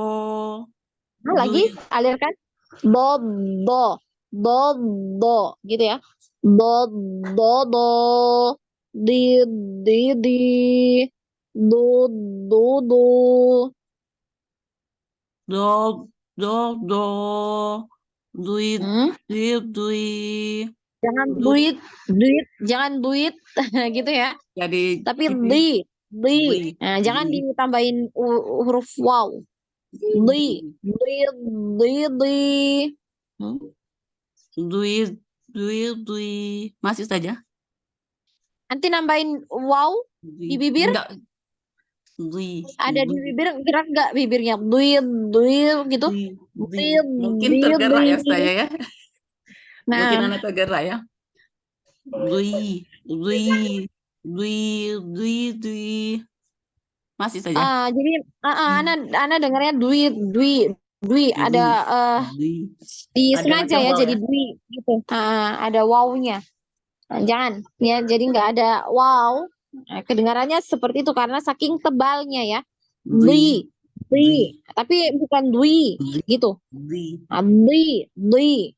Speaker 1: Nah, lagi
Speaker 3: dui,
Speaker 1: alirkan. Do, gitu ya. Do, di, di, do, do.
Speaker 3: do, do, duit,
Speaker 1: Hmm?
Speaker 3: duit,
Speaker 1: Jangan
Speaker 3: du,
Speaker 1: duit, jangan duit, gitu ya.
Speaker 3: jadi
Speaker 1: Tapi
Speaker 3: tipi,
Speaker 1: di.
Speaker 3: dui,
Speaker 1: Nah, jangan
Speaker 3: di,
Speaker 1: ditambahin huruf waw. Di,
Speaker 3: di,
Speaker 1: di. Hmm?
Speaker 3: duit, masih saja,
Speaker 1: Nanti nambahin waw di bibir.
Speaker 3: enggak, dui,
Speaker 1: Ada di bibir, gerak nggak bibirnya? Duit, gitu.
Speaker 3: mungkin
Speaker 1: Duit,
Speaker 3: tergerak ya saya ya, mungkin
Speaker 1: Nah,
Speaker 3: anak tergerak ya, dui, dui, dui, masih saja,
Speaker 1: jadi Ana dengarnya duit. Ada
Speaker 3: dui, dui, ada
Speaker 1: disengaja
Speaker 3: macam
Speaker 1: ya
Speaker 3: wow
Speaker 1: jadi
Speaker 3: ya,
Speaker 1: duit gitu. Ada wawnya. Nah, jangan ya, jadi nggak ada wow. Nah, kedengarannya seperti itu karena saking tebalnya ya.
Speaker 3: dui, dui,
Speaker 1: Tapi bukan dui
Speaker 3: dui,
Speaker 1: gitu.
Speaker 3: dui,
Speaker 1: Ah, di, di.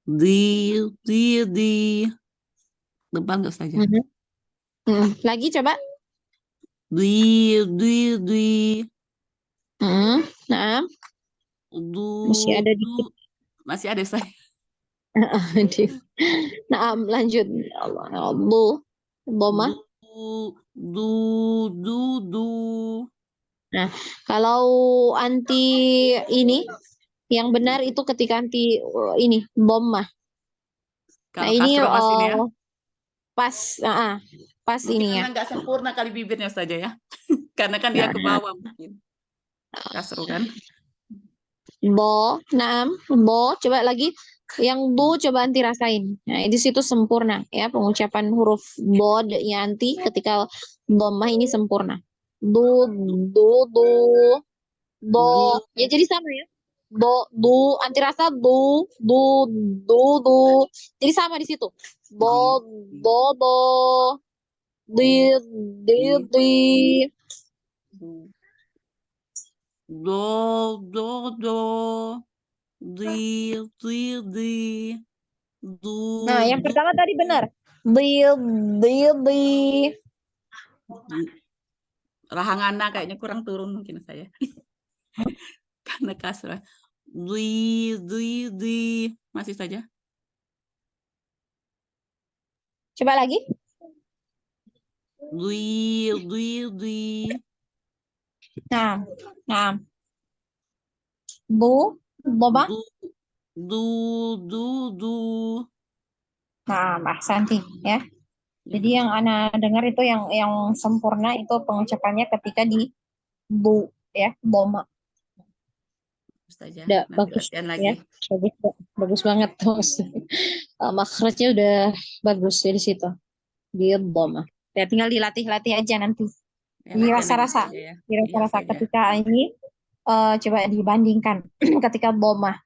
Speaker 3: di, depan nggak saja,
Speaker 1: Mhm. Lagi coba.
Speaker 3: dui,
Speaker 1: Nah,
Speaker 3: du,
Speaker 1: masih ada
Speaker 3: du,
Speaker 1: dikit.
Speaker 3: masih ada saya,
Speaker 1: Nah, lanjut. Allah, Boma.
Speaker 3: du, du, du,
Speaker 1: Nah, kalau anti ini, yang benar itu ketika anti ini bom mah. Nah
Speaker 3: kalau
Speaker 1: ini
Speaker 3: Castro masih ini ya,
Speaker 1: pas, pas
Speaker 3: mungkin
Speaker 1: ininya.
Speaker 3: anak nggak sempurna kali bibirnya saja ya, karena kan dia ke
Speaker 1: Nah,
Speaker 3: bawah mungkin, Castro kan,
Speaker 1: bo, coba lagi. Yang bu coba anti rasain. Nah, di situ sempurna ya pengucapan huruf bo-nya anti ketika bom mah ini sempurna. Du, du, do.
Speaker 3: du,
Speaker 1: Ya jadi sama ya. Du, anti rasa du. Jadi sama di situ.
Speaker 3: di,
Speaker 1: Do, di,
Speaker 3: di,
Speaker 1: di.
Speaker 3: du, do, di, du,
Speaker 1: Nah, yang
Speaker 3: du,
Speaker 1: pertama tadi benar. Di.
Speaker 3: rahang anak kayaknya kurang turun mungkin saya, karena Castro, di, masih saja,
Speaker 1: Coba lagi.
Speaker 3: di,
Speaker 1: Nah, nah. Boba.
Speaker 3: du, du, du,
Speaker 1: Nah, Mbak Santi ya. Jadi yang Ana dengar itu yang sempurna itu pengucapannya ketika di bu ya, boma.
Speaker 3: Ustazah.
Speaker 2: Udah
Speaker 3: Nanti
Speaker 2: bagus
Speaker 3: latihan
Speaker 2: ya.
Speaker 3: lagi.
Speaker 2: Bagus banget tuh. Makhrajnya udah bagus di situ. Di doma.
Speaker 1: Ya, tinggal dilatih-latih aja nanti.
Speaker 3: Ya, latihan lagi
Speaker 1: Dirasa-rasa,
Speaker 3: saja ya. Iya
Speaker 1: dirasa-rasa
Speaker 3: saja.
Speaker 1: ketika ini coba dibandingkan ketika boma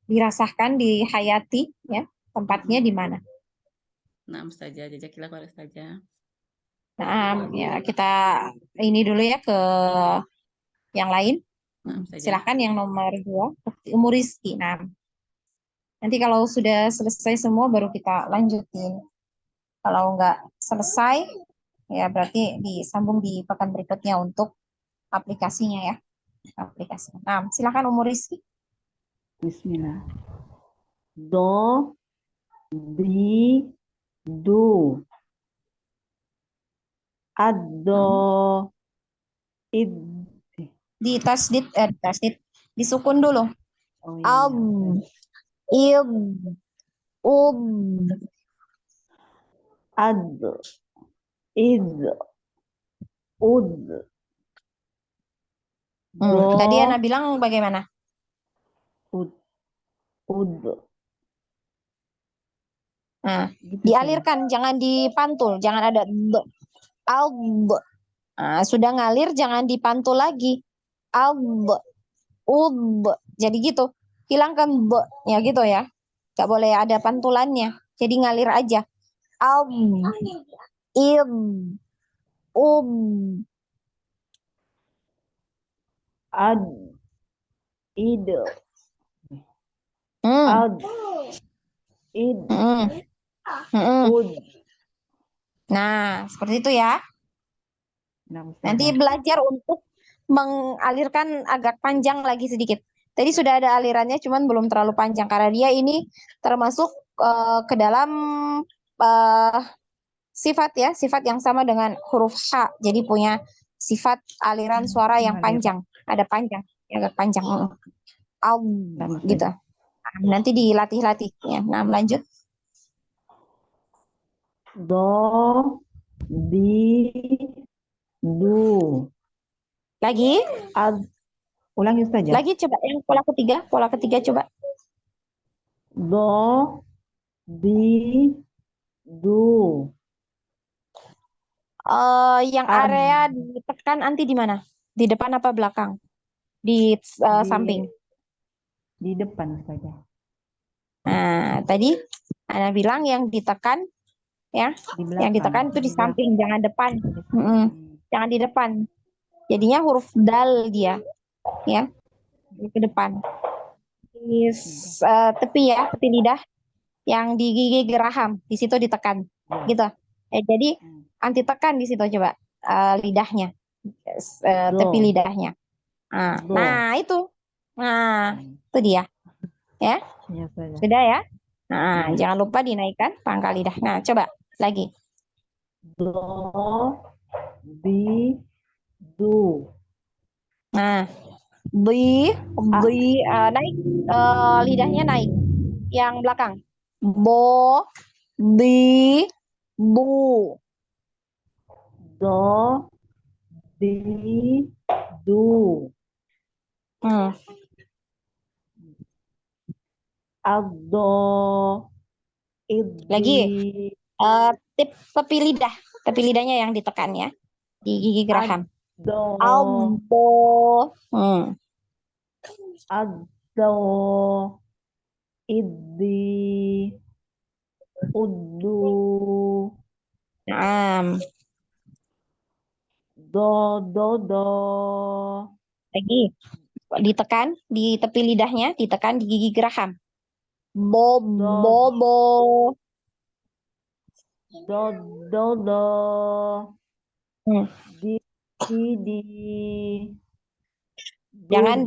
Speaker 1: dirasakan, dihayati ya, tempatnya di mana.
Speaker 3: Nah, Ustazah, jazakillah khairan Ustazah.
Speaker 1: Nah, ya kita ini dulu ya ke yang lain.
Speaker 3: Nah, Ustazah.
Speaker 1: Silahkan yang nomor 2, umur Rizki. Nah, nanti kalau sudah selesai semua baru kita lanjutin. Kalau nggak selesai, ya berarti disambung di pekan berikutnya untuk aplikasinya ya. Aplikasi. Nah, silahkan umur Rizki.
Speaker 6: Bismillah. Do, di, du. Ado, id.
Speaker 1: Di tasdid, disukun dulu.
Speaker 6: Oh
Speaker 1: Ab,
Speaker 6: iya.
Speaker 1: ib, ub.
Speaker 6: Ad, id, ud. Do,
Speaker 1: Tadi Ana bilang bagaimana?
Speaker 6: ud, ud.
Speaker 1: Nah,
Speaker 6: Gitu
Speaker 1: dialirkan, jangan dipantul, jangan ada b. Ab. Nah, sudah ngalir jangan dipantul lagi. Ab, ub. Jadi gitu. Hilangkan b, ya gitu ya. Gak boleh ada pantulannya. Jadi ngalir aja. Ab, ib, ub.
Speaker 6: Ad, id,
Speaker 1: Hmm.
Speaker 6: ad, id,
Speaker 1: Hmm. Hmm.
Speaker 6: ud.
Speaker 1: Nah, seperti itu ya.
Speaker 6: Nah,
Speaker 1: Nanti
Speaker 6: Ustazah.
Speaker 1: belajar untuk mengalirkan agak panjang lagi sedikit. Tadi sudah ada alirannya, cuman belum terlalu panjang karena dia ini termasuk ke dalam eh, sifat ya, sifat yang sama dengan huruf H. Jadi punya sifat aliran suara yang
Speaker 6: Mengalir.
Speaker 1: panjang, ada panjang, ya agak panjang. Au,
Speaker 6: Nah,
Speaker 1: gitu.
Speaker 6: Ustazah.
Speaker 1: Nah, nanti dilatih-latih ya. Nah, lanjut.
Speaker 6: Do, di, du.
Speaker 1: Lagi,
Speaker 6: Ad, ulangi Ustazah.
Speaker 1: lagi coba yang pola ketiga coba.
Speaker 6: Do, di, du.
Speaker 1: Yang
Speaker 6: Ad,
Speaker 1: area ditekan nanti di mana? Di depan apa belakang? Di
Speaker 6: di,
Speaker 1: samping.
Speaker 6: di depan Ustazah.
Speaker 1: Nah, tadi Ana bilang yang ditekan ya,
Speaker 6: Di
Speaker 1: yang
Speaker 6: belakang.
Speaker 1: ditekan itu di
Speaker 6: Di
Speaker 1: samping,
Speaker 6: belakang.
Speaker 1: jangan depan.
Speaker 6: Hmm.
Speaker 1: Jangan di depan. Jadinya huruf dal dia, ya, ke depan. Di tepi ya, tepi lidah yang di gigi geraham, di situ ditekan,
Speaker 6: Ya.
Speaker 1: gitu. Jadi anti tekan di situ coba lidahnya, tepi
Speaker 6: Do,
Speaker 1: lidahnya. Nah,
Speaker 6: do.
Speaker 1: nah itu, nah itu dia, ya,
Speaker 6: Ya, Ustazah.
Speaker 1: sudah ya. Nah,
Speaker 6: Ya.
Speaker 1: jangan lupa dinaikkan pangkal lidah. Nah, coba lagi.
Speaker 6: Do, di, du.
Speaker 1: Nah, bi, naik, lidahnya naik. Yang belakang. Bo, bi, bu.
Speaker 6: Do, di, du.
Speaker 1: Hmm.
Speaker 6: Ado,
Speaker 1: Lagi,
Speaker 6: idi.
Speaker 1: tepi lidah. Tepi lidahnya yang ditekan ya. Di gigi geraham.
Speaker 6: Ado,
Speaker 1: Albo.
Speaker 6: ado, idi. Udu.
Speaker 1: Nah,
Speaker 6: Do.
Speaker 1: lagi. Ditekan di tepi lidahnya, ditekan di gigi geraham. Bo,
Speaker 6: Do,
Speaker 1: bo.
Speaker 6: do.
Speaker 1: Hmm.
Speaker 6: Di.
Speaker 1: Jangan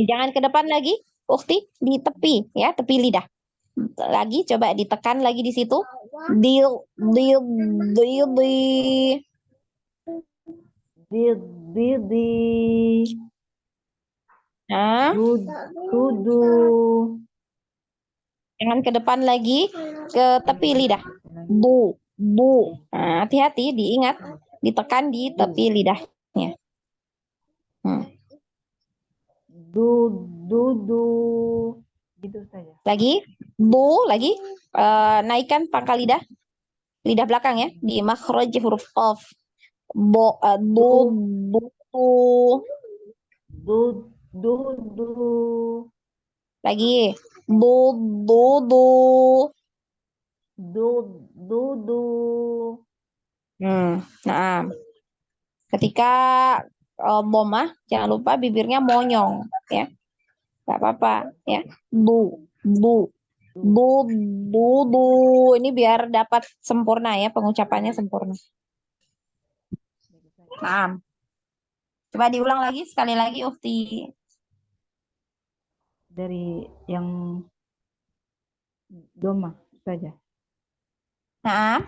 Speaker 1: jangan ke depan lagi, Ukti, di tepi ya, tepi lidah. Lagi coba ditekan lagi di situ. Dil, dil, dil, dil.
Speaker 6: Di.
Speaker 1: Nah,
Speaker 6: Dudu.
Speaker 1: Jangan ke depan lagi, ke tepi lidah. Bu, bu. Nah, hati-hati, diingat, ditekan di tepi lidahnya.
Speaker 4: Du, du, du. Gitu saja.
Speaker 1: Lagi, bu, lagi. Naikkan pangkal lidah, lidah belakang ya, di makhraj huruf qaf. Bo, bu, bu, bu.
Speaker 4: Du, du, du.
Speaker 1: Lagi, bu, bu, bu.
Speaker 4: Du, du, du.
Speaker 1: Nah, ketika bomah, jangan lupa bibirnya monyong, ya, nggak apa-apa, ya. Bu, bu, bu, bu, bu. Ini biar dapat sempurna ya, pengucapannya sempurna. Nah, coba diulang lagi sekali lagi, Ukti.
Speaker 4: Dari yang doma saja.
Speaker 1: Nah,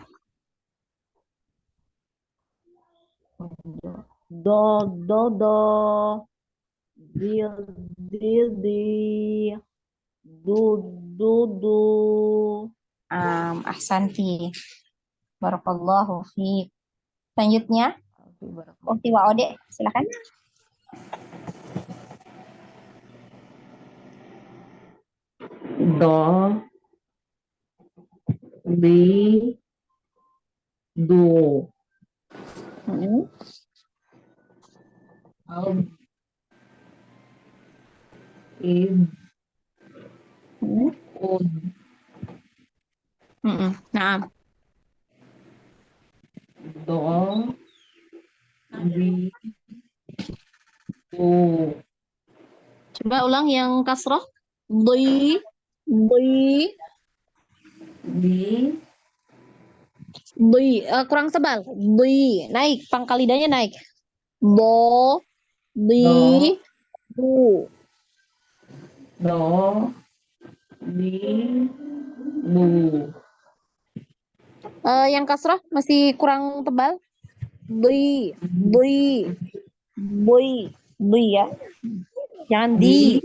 Speaker 4: Do, do, do. Dil, dil, di. Du, du, du.
Speaker 1: ahsanti. Barakallahu fiik. Selanjutnya, Ukti wa Ode, silakan.
Speaker 7: Do, di, do. Al, id, ud.
Speaker 1: Nah,
Speaker 7: Do, di, do.
Speaker 1: coba ulang yang kasroh. Di, di,
Speaker 7: Di,
Speaker 1: di. Kurang tebal. Di, naik, pangkal lidahnya naik. Bo, di, bu.
Speaker 7: do, di, bu.
Speaker 1: Yang kasroh masih kurang tebal. Di, di, di ya. Jangan di,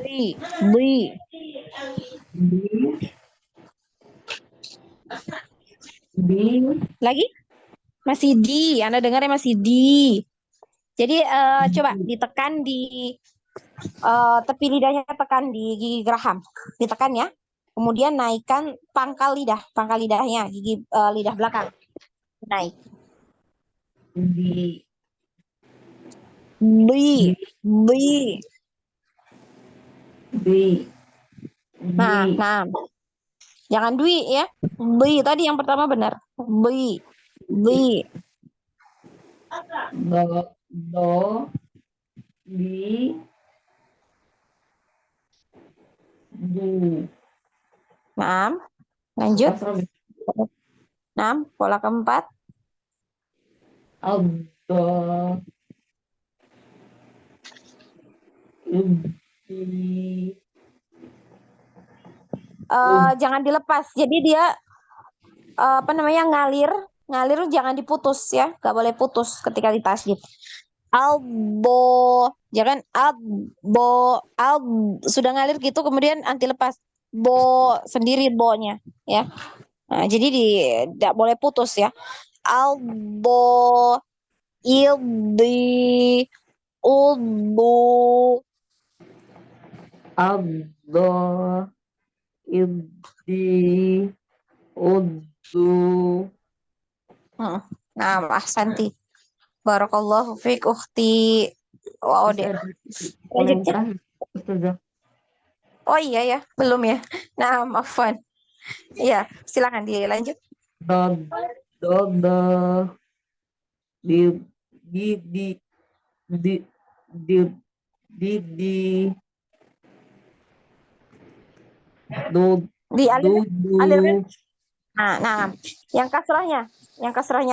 Speaker 1: di.
Speaker 7: Di,
Speaker 1: Lagi? Masih di, Anda dengarnya masih di. Jadi coba ditekan di tepi lidahnya, tekan di gigi geraham. Ditekan ya. Kemudian naikkan pangkal lidahnya, gigi lidah belakang. Naik.
Speaker 7: di,
Speaker 1: Di, di.
Speaker 7: di,
Speaker 1: Nah,
Speaker 7: di.
Speaker 1: nah. Jangan dui ya. Di tadi yang pertama benar. Di, di.
Speaker 7: Do, do, di, du.
Speaker 1: Nah, lanjut.
Speaker 7: Kasrah.
Speaker 1: Nah, pola keempat.
Speaker 7: Al, do, di.
Speaker 1: Jangan dilepas. Jadi dia apa namanya, ngalir jangan diputus ya, nggak boleh putus ketika ditasjid. Albo, jangan sudah ngalir gitu kemudian anti lepas, bo sendiri bonya ya. Nah, jadi tidak boleh putus ya. Albo, ildi, ubu.
Speaker 7: Al, do, di, udu.
Speaker 1: Nah, ahsanti. Barakallahu fiik ukhti wa Ode.
Speaker 7: Kalau yang
Speaker 1: Lanjut ya.
Speaker 7: terakhir, Ustazah.
Speaker 1: Oh iya ya, belum ya. Nah, maafan. Iya, silakan dilanjut.
Speaker 7: Do, do, do, di, di, do,
Speaker 1: Alirkan.
Speaker 7: du.
Speaker 1: Nah, yang kasrahnya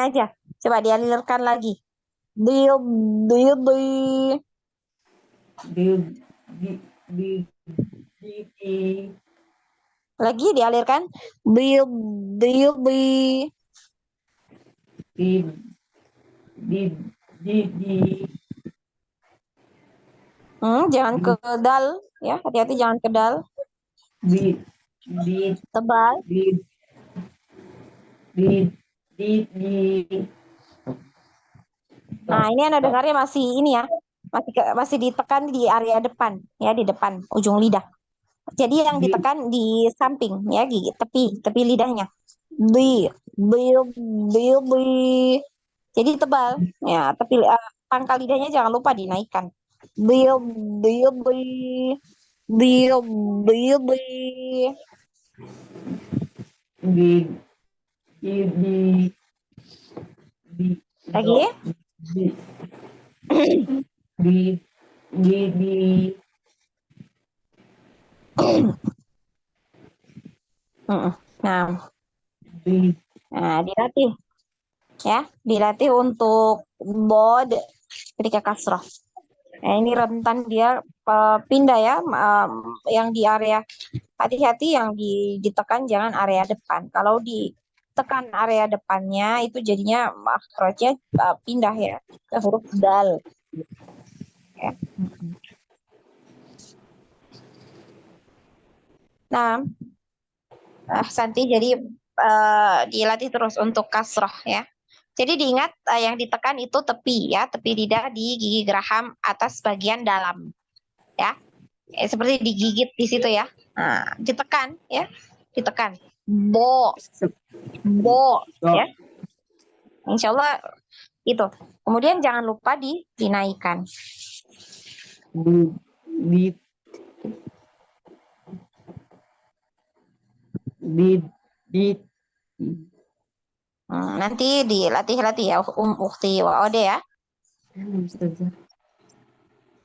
Speaker 1: aja. Coba dialirkan lagi. Di, di, di.
Speaker 7: Di, di, di.
Speaker 1: Lagi dialirkan. Di, di, di.
Speaker 7: Di.
Speaker 1: Jangan ke dal ya, hati-hati jangan ke dal.
Speaker 7: Di, di
Speaker 1: Tebal.
Speaker 7: di di di
Speaker 1: Nah, ini Anda dengarnya masih ini ya. Masih ditekan di area depan ya, di depan ujung lidah. Jadi yang
Speaker 7: di
Speaker 1: ditekan di samping ya, gigi tepi lidahnya. Bi, bi, bi, bi. Jadi tebal ya, tapi pangkal lidahnya jangan lupa dinaikkan. Bi, bi, bi, bi, bi, bi.
Speaker 7: di di di
Speaker 1: Lagi?
Speaker 7: di di di
Speaker 1: Mm-mm. Nah,
Speaker 7: di
Speaker 1: dilatih ya, dilatih untuk bod ketika kasroh. Nah, ini rentan dia pindah ya, yang di area hati-hati yang ditekan jangan area depan. Kalau ditekan area depannya itu jadinya makhrajnya pindah ya ke huruf dal. Ya. Nah, Santi jadi dilatih terus untuk kasroh ya. Jadi diingat yang ditekan itu tepi ya, tepi lidah di gigi geraham atas bagian dalam ya. Seperti digigit di situ ya. Nah, ditekan ya, ditekan. Bo, bo ya. Insya Allah itu. Kemudian jangan lupa dinaikkan.
Speaker 7: di di
Speaker 1: Nanti dilatih-latih ya, Ukhti wa Ode ya.
Speaker 7: Ustazah.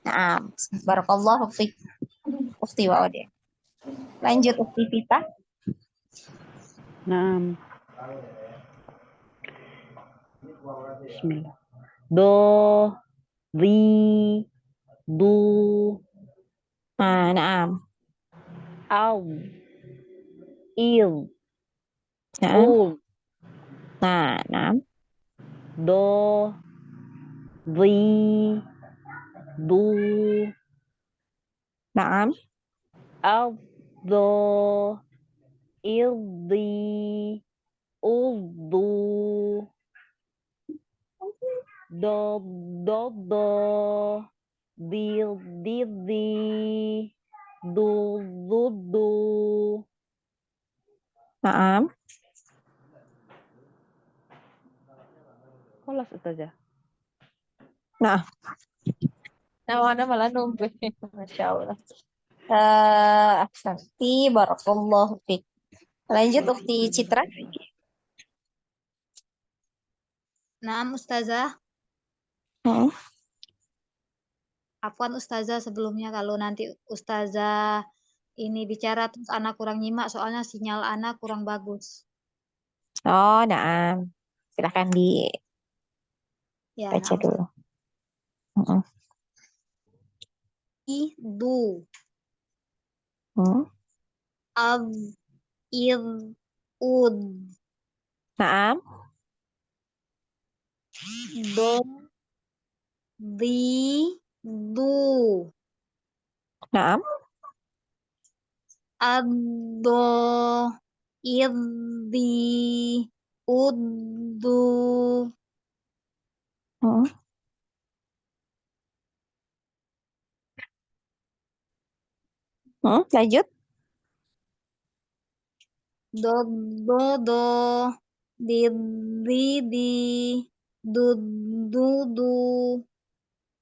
Speaker 1: Nah, barakallahu fiik, Ukhti wa Ode. Lanjut Ukhti Vita.
Speaker 4: Naam. Bismillah. Do, ri, du,
Speaker 1: Naam.
Speaker 4: au, il,
Speaker 1: Naam.
Speaker 4: ul,
Speaker 1: Naam.
Speaker 4: do, ri, du,
Speaker 1: Naam.
Speaker 4: au, do, il, di, ul, du, do, dil, di, du.
Speaker 1: Naam.
Speaker 4: Kholas Ustazah.
Speaker 1: Nah, mana malah nunggu. Masya Allah. Ahsanti, barakallahu fiik. Lanjut Ukhti Citra.
Speaker 5: Naam Ustazah.
Speaker 1: Hmm.
Speaker 5: Afwan Ustazah sebelumnya kalau nanti Ustazah ini bicara terus anak kurang nyimak soalnya sinyal anak kurang bagus.
Speaker 1: Oh, naam. Silahkan dibaca
Speaker 5: Ya, naam.
Speaker 1: dulu. Hmm.
Speaker 5: Du,
Speaker 1: Hmm.
Speaker 5: ab, id, ud,
Speaker 1: Naam.
Speaker 5: do, di, du,
Speaker 1: Naam.
Speaker 5: ado, iddi, uddu,
Speaker 1: Hmm. Lanjut.
Speaker 5: do, di, du.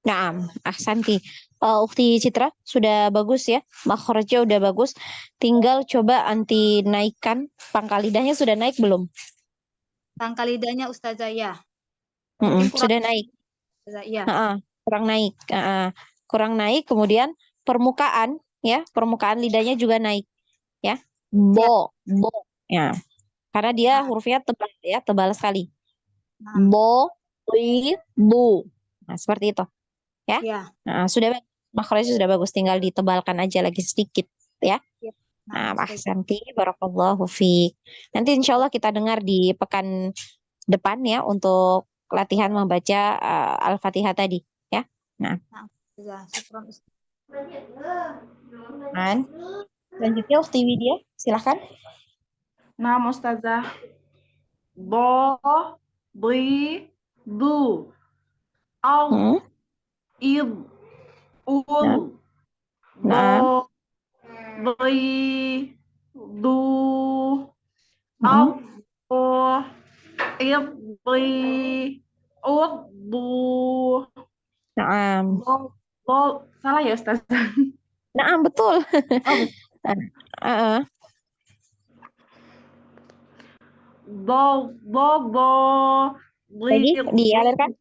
Speaker 1: Naam, ahsanti. Ukhti Citra sudah bagus ya. Makhrajnya udah bagus. Tinggal coba anti naikkan. Pangkal lidahnya sudah naik belum?
Speaker 5: Pangkal lidahnya Ustazah ya. Mungkin kurang
Speaker 1: Sudah naik.
Speaker 5: Ustazah, ya.
Speaker 1: Kurang naik. Kurang naik. Kemudian permukaan ya, permukaan lidahnya juga naik ya. Bo. Ya. Karena dia hurufnya tebal ya, tebal sekali. Bo, li, bu. Nah, seperti itu. Ya. Nah, sudah makhrajnya sudah bagus, tinggal ditebalkan aja lagi sedikit ya. Nah, ahsanti, barakallahu fiik. Nanti insya Allah kita dengar di pekan depan ya untuk latihan membaca Al-Fatihah tadi ya. Nah,
Speaker 5: Syukran Ustazah.
Speaker 1: kan? Selanjutnya Ukti Widya, silahkan.
Speaker 3: Naam Ustazah. Bo, bi, du. Au,
Speaker 1: Hmm.
Speaker 3: id, ul.
Speaker 1: Nah.
Speaker 3: Bo, bi, du. Au,
Speaker 1: Hmm.
Speaker 3: bo, id, bi, ud, du.
Speaker 1: Naam.
Speaker 3: Bo, salah ya Ustazah?
Speaker 1: Naam, betul.
Speaker 3: Oh, betul.
Speaker 1: Heeh.
Speaker 3: Bo,
Speaker 1: Lagi
Speaker 3: bi,
Speaker 1: dialirkan.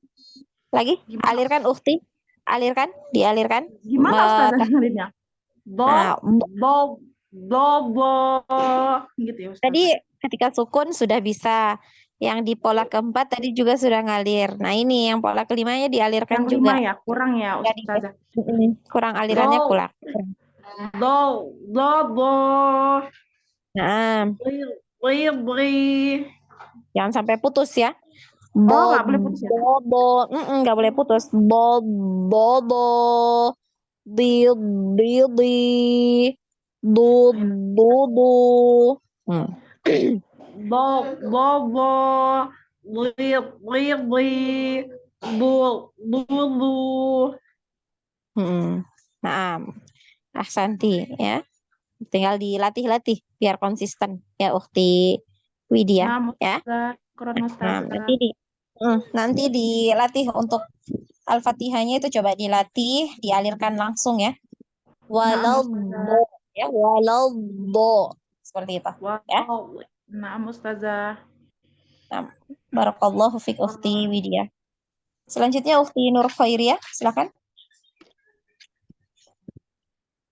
Speaker 1: Lagi
Speaker 3: Gimana?
Speaker 1: alirkan Ukti. Alirkan, dialirkan.
Speaker 3: Gimana Ustazah ngalinnya?
Speaker 1: Nah,
Speaker 3: Bo, gitu ya Ustazah.
Speaker 1: tadi ketika sukun sudah bisa. Yang di pola keempat tadi juga sudah ngalir. Nah, ini yang pola kelimanya dialirkan
Speaker 3: Yang
Speaker 1: juga.
Speaker 3: 5 ya, kurang ya
Speaker 1: Jadi,
Speaker 3: Ustazah.
Speaker 1: kurang alirannya
Speaker 3: Do,
Speaker 1: kurang.
Speaker 3: bo,
Speaker 1: Nah,
Speaker 3: bri.
Speaker 1: jangan sampai putus ya.
Speaker 3: Oh, nggak boleh putus ya?
Speaker 1: Bobo, nggak boleh putus. Bobo, bil, bildi, du, du. Hmm.
Speaker 3: Bo, bri, bu.
Speaker 1: Nah, Ahsanti ya. Tinggal dilatih-latih biar konsisten ya Ukti Widya
Speaker 3: Nah,
Speaker 1: ya.
Speaker 3: Ustazah, kurang
Speaker 1: Nah,
Speaker 3: Ustazah.
Speaker 1: nanti dilatih untuk Al-Fatihahnya itu coba dilatih, dialirkan langsung ya. Walau bo ya, walau bo seperti itu ya.
Speaker 3: Wow. Nah, Ustazah.
Speaker 1: Nah, barakallahu fiik Ukti Widya. Selanjutnya Ukti Nur Khairiyah, silakan.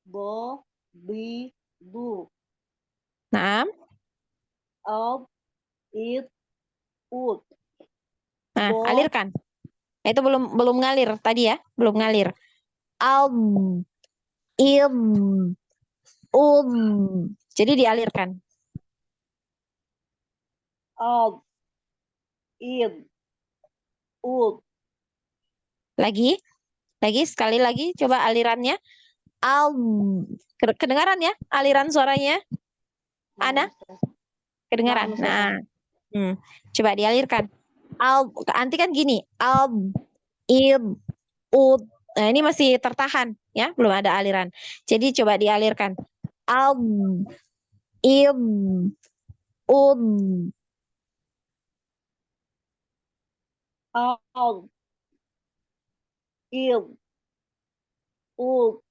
Speaker 8: Bo, bi, bu.
Speaker 1: Nah,
Speaker 8: Ab, id, ud.
Speaker 1: nah
Speaker 8: Bo,
Speaker 1: alirkan. Itu belum ngalir tadi ya, belum ngalir. Al, il, jadi dialirkan.
Speaker 8: ab, id, ud.
Speaker 1: Lagi sekali lagi coba alirannya. Al, kedengaran ya aliran suaranya? Ana? Kedengaran. Nah, coba dialirkan. Al, nanti kan gini. Al, id, ud. Nah, ini masih tertahan ya, belum ada aliran. Jadi coba dialirkan. Al, id, ud.
Speaker 8: Ab, id, ud.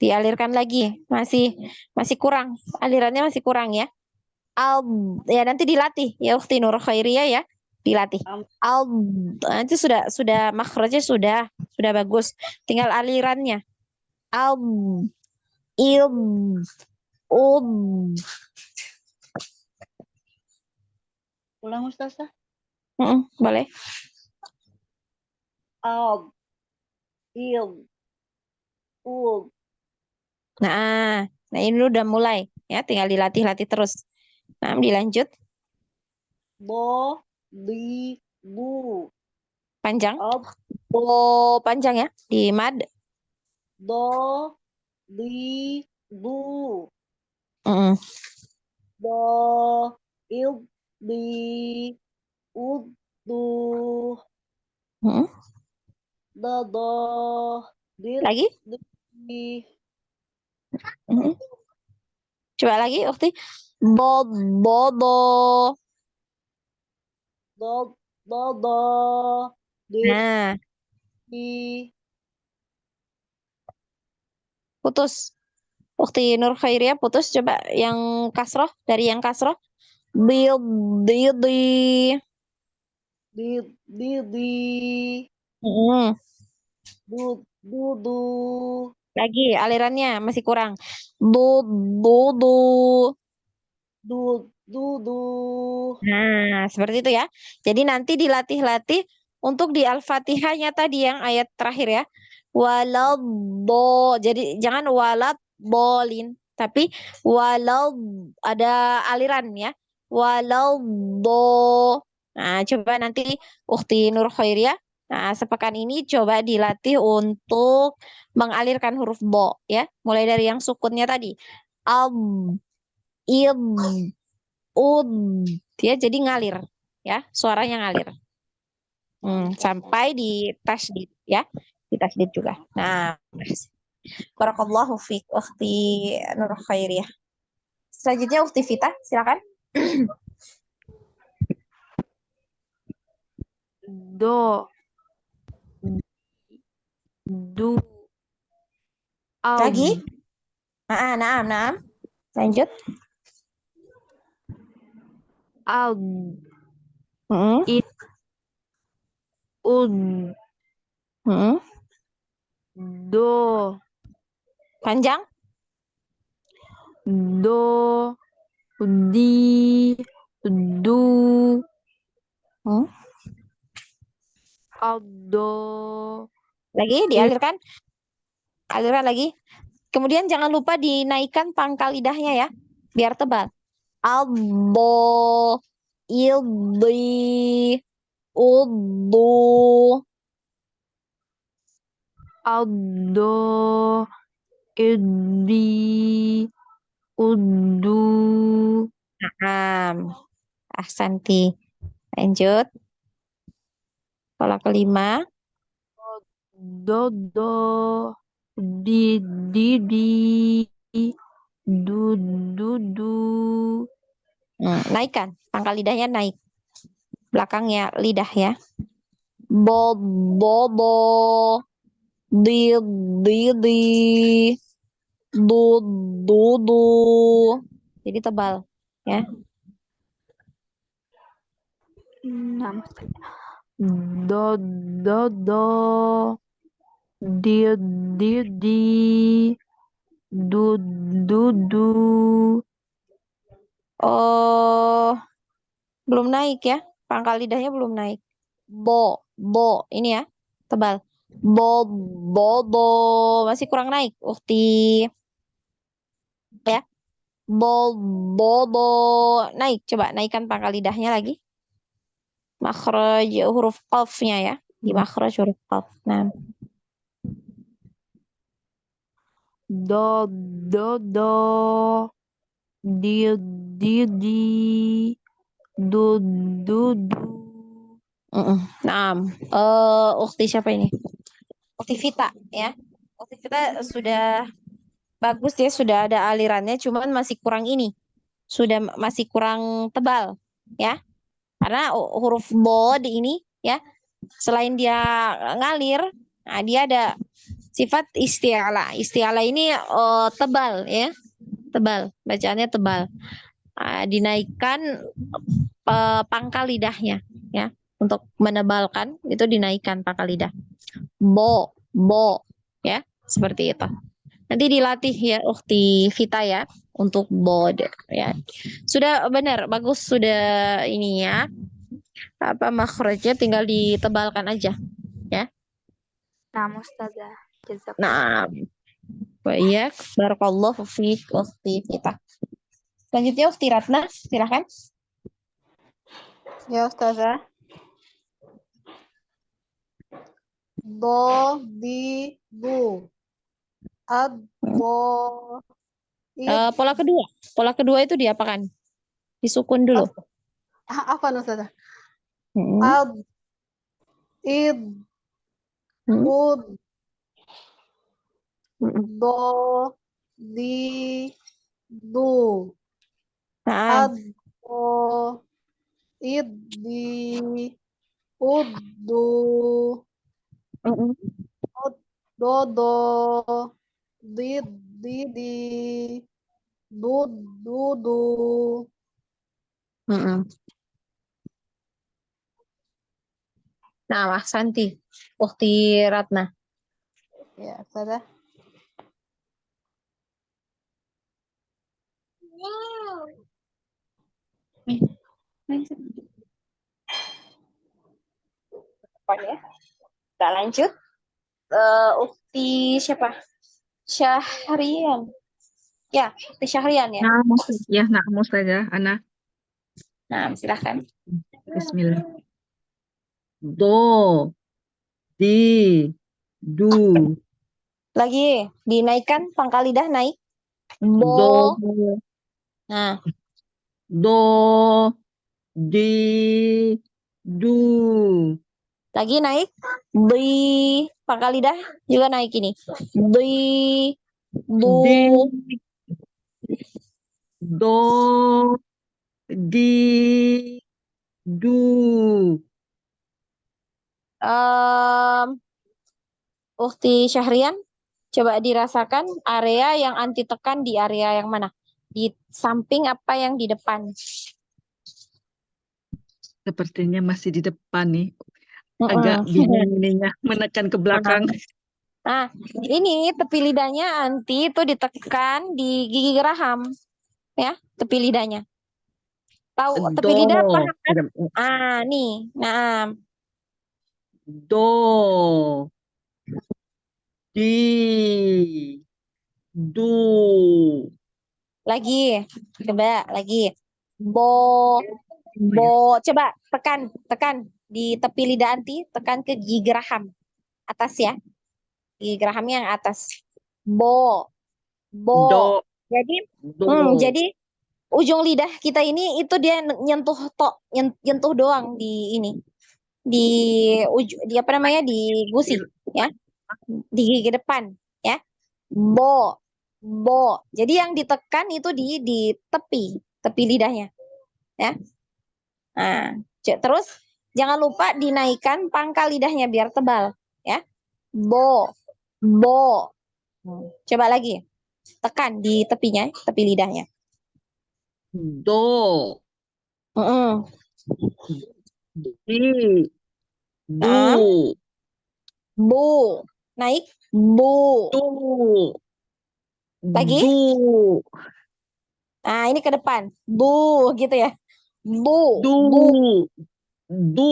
Speaker 1: Dialirkan lagi, masih kurang, alirannya masih kurang ya. Al, ya nanti dilatih ya Ukti Nur Khairiyah ya, dilatih. Al, nanti sudah makhrajnya sudah bagus, tinggal alirannya. Al, il,
Speaker 8: Ulang Ustazah.
Speaker 1: boleh.
Speaker 8: Ab, id, ud.
Speaker 1: Nah, ini udah mulai ya, tinggal dilatih-latih terus. Nah, dilanjut.
Speaker 8: Bo, bi, bu.
Speaker 1: Panjang.
Speaker 8: Ab,
Speaker 1: Bo panjang ya, di mad.
Speaker 8: do, bi, bu. Do, il, bi, ud, du. Do, dir,
Speaker 1: Lagi.
Speaker 8: di.
Speaker 1: Coba lagi Ukti. Bo,
Speaker 8: Do, dir,
Speaker 1: Nah,
Speaker 8: di.
Speaker 1: putus. Ukti Nur Khairiyah putus, coba yang kasroh, dari yang kasroh. Bil, di.
Speaker 8: Di. Du.
Speaker 1: Lagi alirannya masih kurang. Du.
Speaker 8: Du.
Speaker 1: Nah, seperti itu ya. Jadi nanti dilatih-latih untuk di Al-Fatihahnya tadi yang ayat terakhir ya. Walau. Jadi jangan walad bolin, tapi walau ada aliran ya. Walau. Nah, coba nanti Ukti Nur Khairiyah Nah, sepekan ini coba dilatih untuk mengalirkan huruf bo ya. Mulai dari yang sukunnya tadi. Ab, id, ud ya, jadi ngalir ya, suaranya ngalir. Sampai di tasdid ya, di tasdid juga. Nah, barakallahu fiik ukhti Nur Khairiyah. Selanjutnya ukhti Vita, silakan.
Speaker 4: Do, du,
Speaker 1: Lagi?
Speaker 4: ab,
Speaker 1: Naam. Lanjut.
Speaker 4: ab,
Speaker 1: Hmm.
Speaker 4: id, ud,
Speaker 1: Hmm.
Speaker 4: do,
Speaker 1: Panjang?
Speaker 4: do, di, du,
Speaker 1: Hmm.
Speaker 4: ado,
Speaker 1: Lagi
Speaker 4: id,
Speaker 1: dialirkan. Alirkan lagi. Kemudian jangan lupa dinaikkan pangkal lidahnya ya, biar tebal. Albo, ildi, udu.
Speaker 4: ado, idi, udu,
Speaker 1: Ahsanti. Lanjut. Pola kelima.
Speaker 4: dodo, di, du,
Speaker 1: Naikkan. Pangkal lidahnya naik. Belakangnya lidah ya. Bo, di, di. Du. Jadi tebal ya.
Speaker 4: do, di, du.
Speaker 1: Oh, belum naik ya. Pangkal lidahnya belum naik. Bo. Ini ya, tebal. Bo. Masih kurang naik. Ukti. Ya. Bo. Naik. Coba naikkan pangkal lidahnya lagi. Makhraj huruf qafnya ya. Di makhraj huruf qaf. Nah.
Speaker 4: Do, di, du.
Speaker 1: Nah, ukti siapa ini? Ukti Vita ya. Ukti Vita sudah bagus ya, sudah ada alirannya, cuman masih kurang ini. Masih kurang tebal ya. Karena huruf bo di ini ya, selain dia ngalir, nah dia ada sifat isti'ala. Isti'ala ini tebal ya, tebal, bacaannya tebal. Dinaikkan pangkal lidahnya ya, untuk menebalkan itu dinaikkan pangkal lidah. Bo ya, seperti itu. Nanti dilatih ya Ukti Vita ya untuk bod ya. Sudah benar, bagus sudah ini ya. Apa makhrajnya tinggal ditebalkan aja ya.
Speaker 5: Nah, Ustazah. Jazakallah.
Speaker 1: Nah, baik, barakallahu fiik Ukti Vita. Selanjutnya Ukti Ratna, silakan.
Speaker 2: Ya Ustazah. Do, di, du. Ad, bo, id.
Speaker 1: Pola kedua itu diapakan? Disukun dulu.
Speaker 2: Apa Ustazah?
Speaker 1: Hmm.
Speaker 2: Ad, id, ud, do, di, du.
Speaker 1: Nah,
Speaker 2: Ad, do, id, di, ud, du. Do, di, du.
Speaker 1: Nah, Santi, Ukti Ratna.
Speaker 2: Ya, Ustazah.
Speaker 1: Ya. Kita lanjut. Ukti siapa? Syahrian. Ya, Ukti Syahrian ya.
Speaker 6: Nah, Ustazah, Ana.
Speaker 1: Nah, silahkan.
Speaker 6: Bismillah. Do, di, du,
Speaker 1: Lagi dinaikkan pangkal lidah naik.
Speaker 6: do,
Speaker 1: Bo. Nah,
Speaker 6: do, di, du,
Speaker 1: lagi naik. Di. Pangkal lidah juga naik ini. Di. Du.
Speaker 6: di, do, di, du.
Speaker 1: Ukti Syahrian, coba dirasakan area yang anti tekan di area yang mana? Di samping apa yang di depan?
Speaker 6: Sepertinya masih di depan nih.
Speaker 1: Mm-mm.
Speaker 6: Agak bingung ininya, menekan ke belakang.
Speaker 1: Nah, ini tepi lidahnya anti itu ditekan di gigi geraham, ya, tepi lidahnya. Tahu tepi lidah
Speaker 6: Do,
Speaker 1: paham kan? Nih, nah,
Speaker 6: do, di, du.
Speaker 1: lagi, coba lagi. Bo, coba tekan di tepi lidah anti, tekan ke gigi geraham atas ya, gigi geraham yang atas. Bo,
Speaker 6: Do,
Speaker 1: Jadi,
Speaker 6: do.
Speaker 1: jadi ujung lidah kita ini itu dia nyentuh nyentuh doang di ini, di apa namanya, di gusi ya, di gigi depan ya. Bo, Jadi yang ditekan itu di tepi lidahnya ya. Nah, terus jangan lupa dinaikkan pangkal lidahnya biar tebal ya. Bo, bo. Coba lagi. Tekan di tepinya, tepi lidahnya.
Speaker 6: Do,
Speaker 1: Mm-mm.
Speaker 6: di,
Speaker 1: Nah,
Speaker 6: du,
Speaker 1: bu. Naik. Bu.
Speaker 6: du,
Speaker 1: Lagi.
Speaker 6: du,
Speaker 1: Nah, ini ke depan. Bu, gitu ya. Bu.
Speaker 6: du,
Speaker 1: Tepi,
Speaker 6: du,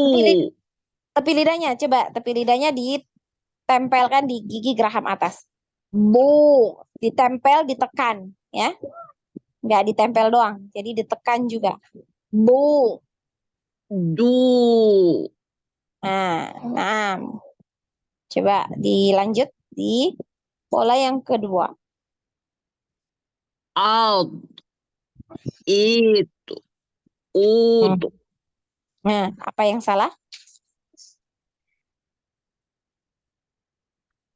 Speaker 1: tepi lidahnya, coba. Tepi lidahnya ditempelkan di gigi geraham atas. Bu. Ditempel, ditekan. Ya. Nggak ditempel doang. Jadi ditekan juga. Bu.
Speaker 6: du.
Speaker 1: Nah. Coba dilanjut di pola yang kedua.
Speaker 6: Out, itu, ud.
Speaker 1: Nah, apa yang salah?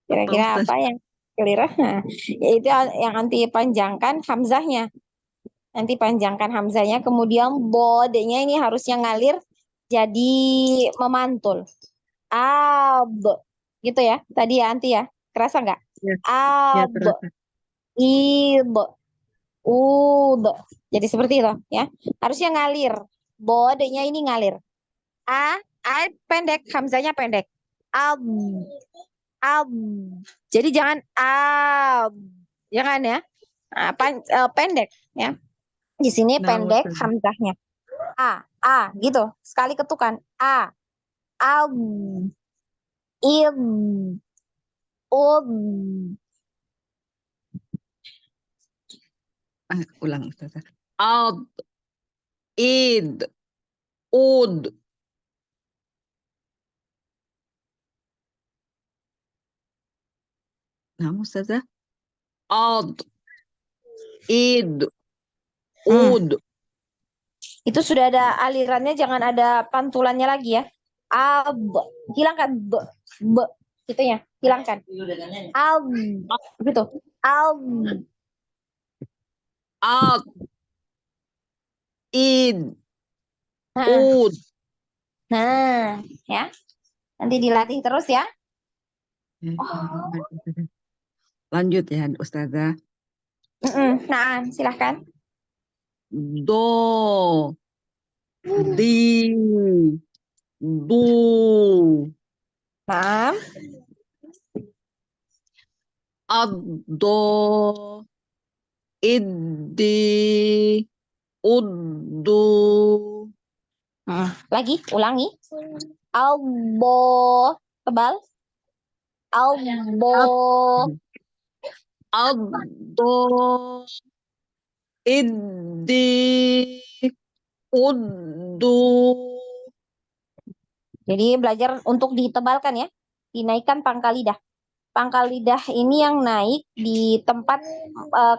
Speaker 1: Kira-kira
Speaker 6: Ustaz?
Speaker 1: apa yang keliru? Nah, yaitu yang anti panjangkan hamzahnya. Nanti panjangkan hamzahnya, kemudian bodenya ini harusnya ngalir jadi memantul. Ab, gitu ya. Tadi ya anti ya. Kerasa nggak?
Speaker 6: Ya, ya
Speaker 1: Ab,
Speaker 6: terasa.
Speaker 1: ib, ud. Jadi seperti itu ya. Harusnya ngalir. Bodenya ini ngalir. A pendek, hamzahnya pendek. Ab, ab. Jadi jangan ab. Jangan ya. Pendek ya. Di sini
Speaker 6: Nah,
Speaker 1: pendek
Speaker 6: Ustaz.
Speaker 1: hamzahnya. Gitu. Sekali ketukan. Ab, ib, ub.
Speaker 6: Ulang Ustaz. Out, id, ud. Nah, Ustazah. Out, id, ud.
Speaker 1: Itu sudah ada alirannya, jangan ada pantulannya lagi ya. Ab, hilangkan b gitu ya, hilangkan. Ab, gitu. Ab,
Speaker 6: Out, id,
Speaker 1: nah,
Speaker 6: ud.
Speaker 1: Ya. Nanti dilatih terus ya.
Speaker 6: Lanjut ya, Ustazah.
Speaker 1: Nah, silahkan.
Speaker 6: Do, di, du.
Speaker 1: Nah,
Speaker 6: Addo, iddi, uddu.
Speaker 1: lagi, ulangi. Albo, tebal. Albo,
Speaker 6: Addo, iddi, uddu.
Speaker 1: jadi belajar untuk ditebalkan ya. dinaikkan pangkal lidah. Pangkal lidah ini yang naik di tempat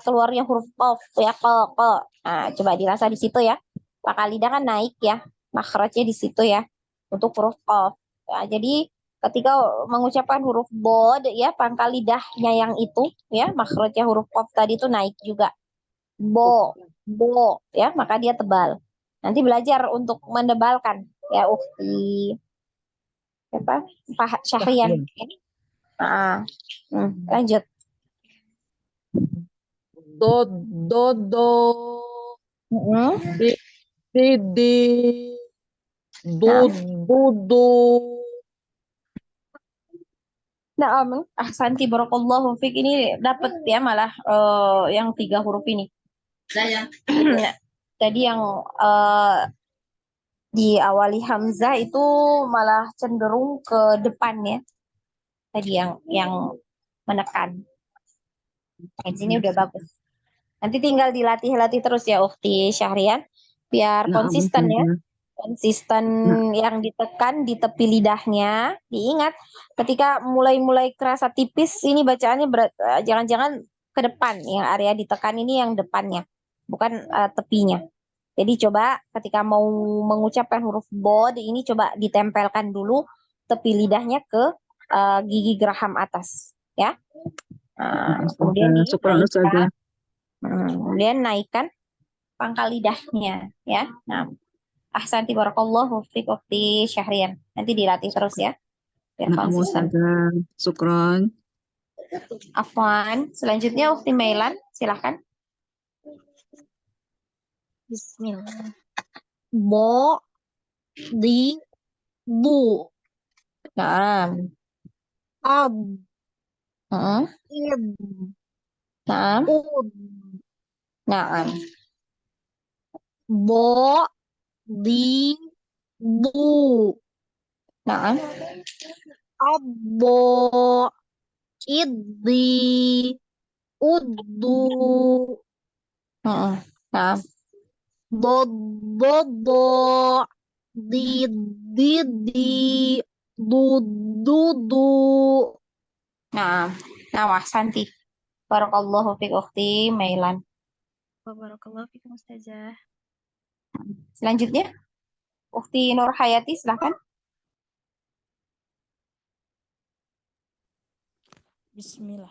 Speaker 1: keluarnya huruf qaf ya, ko. Nah, coba dirasa di situ ya. Pangkal lidah kan naik ya, makhrajnya di situ ya untuk huruf qaf. Nah, jadi ketika mengucapkan huruf bod ya, pangkal lidahnya yang itu ya, makhrajnya huruf qaf tadi itu naik juga. Bo, ya, maka dia tebal. Nanti belajar untuk menebalkan ya, Ukti apa? Pak Syahrian. Lanjut.
Speaker 9: Do, do, do. Di, di. Do, do.
Speaker 1: Nah, Ahsanti barakallahu fiik, ini dapat ya malah yang 3 huruf ini. Saya. Nah, tadi yang diawali hamzah itu malah cenderung ke depan ya. Tadi yang menekan. Di sini udah bagus. Nanti tinggal dilatih-latih terus ya Ukti Syahrian biar konsisten ya. Konsisten yang ditekan di tepi lidahnya. Diingat ketika mulai kerasa tipis ini bacaannya jangan-jangan ke depan, yang area ditekan ini yang depannya, bukan tepinya. Jadi coba ketika mau mengucapkan huruf bod ini coba ditempelkan dulu tepi lidahnya ke gigi geraham atas ya. Kemudian dinaikkan, kemudian naikkan pangkal lidahnya ya. Nah, Ahsanti barakallahu fiik Ukti Syahrian. Nanti dilatih terus ya. Biar konsisten.
Speaker 9: Syukran.
Speaker 1: Afwan. Selanjutnya Ukti Mailan, silahkan.
Speaker 5: Bismillah. Bo, di, bu.
Speaker 1: Naam.
Speaker 5: Ab,
Speaker 1: Heeh.
Speaker 5: ib,
Speaker 1: Naam.
Speaker 5: ud.
Speaker 1: Naam.
Speaker 5: Bo, di, bu.
Speaker 1: Naam.
Speaker 5: Abo, iddi, uddu.
Speaker 1: Heeh. Naam.
Speaker 5: Dodo, didi, dududu.
Speaker 1: Naam. Naam, Ahsanti. Barakallahu fiik Ukti Mailan.
Speaker 5: Barakallahu fikum Ustazah.
Speaker 1: Selanjutnya Ukti Nur Hayati, silahkan.
Speaker 9: Bismillah.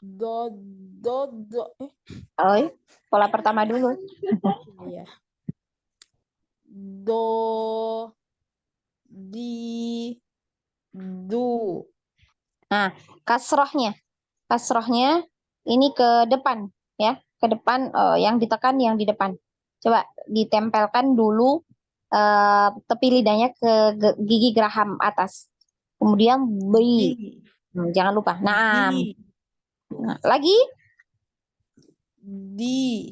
Speaker 9: Do, do, do.
Speaker 1: Oh, pola pertama dulu.
Speaker 9: Iya. Do, di, du.
Speaker 1: Nah, kasrohnya ini ke depan ya, ke depan yang ditekan yang di depan. Coba ditempelkan dulu tepi lidahnya ke gigi geraham atas. Kemudian bi. Jangan lupa. Naam. Nah, lagi
Speaker 9: Di.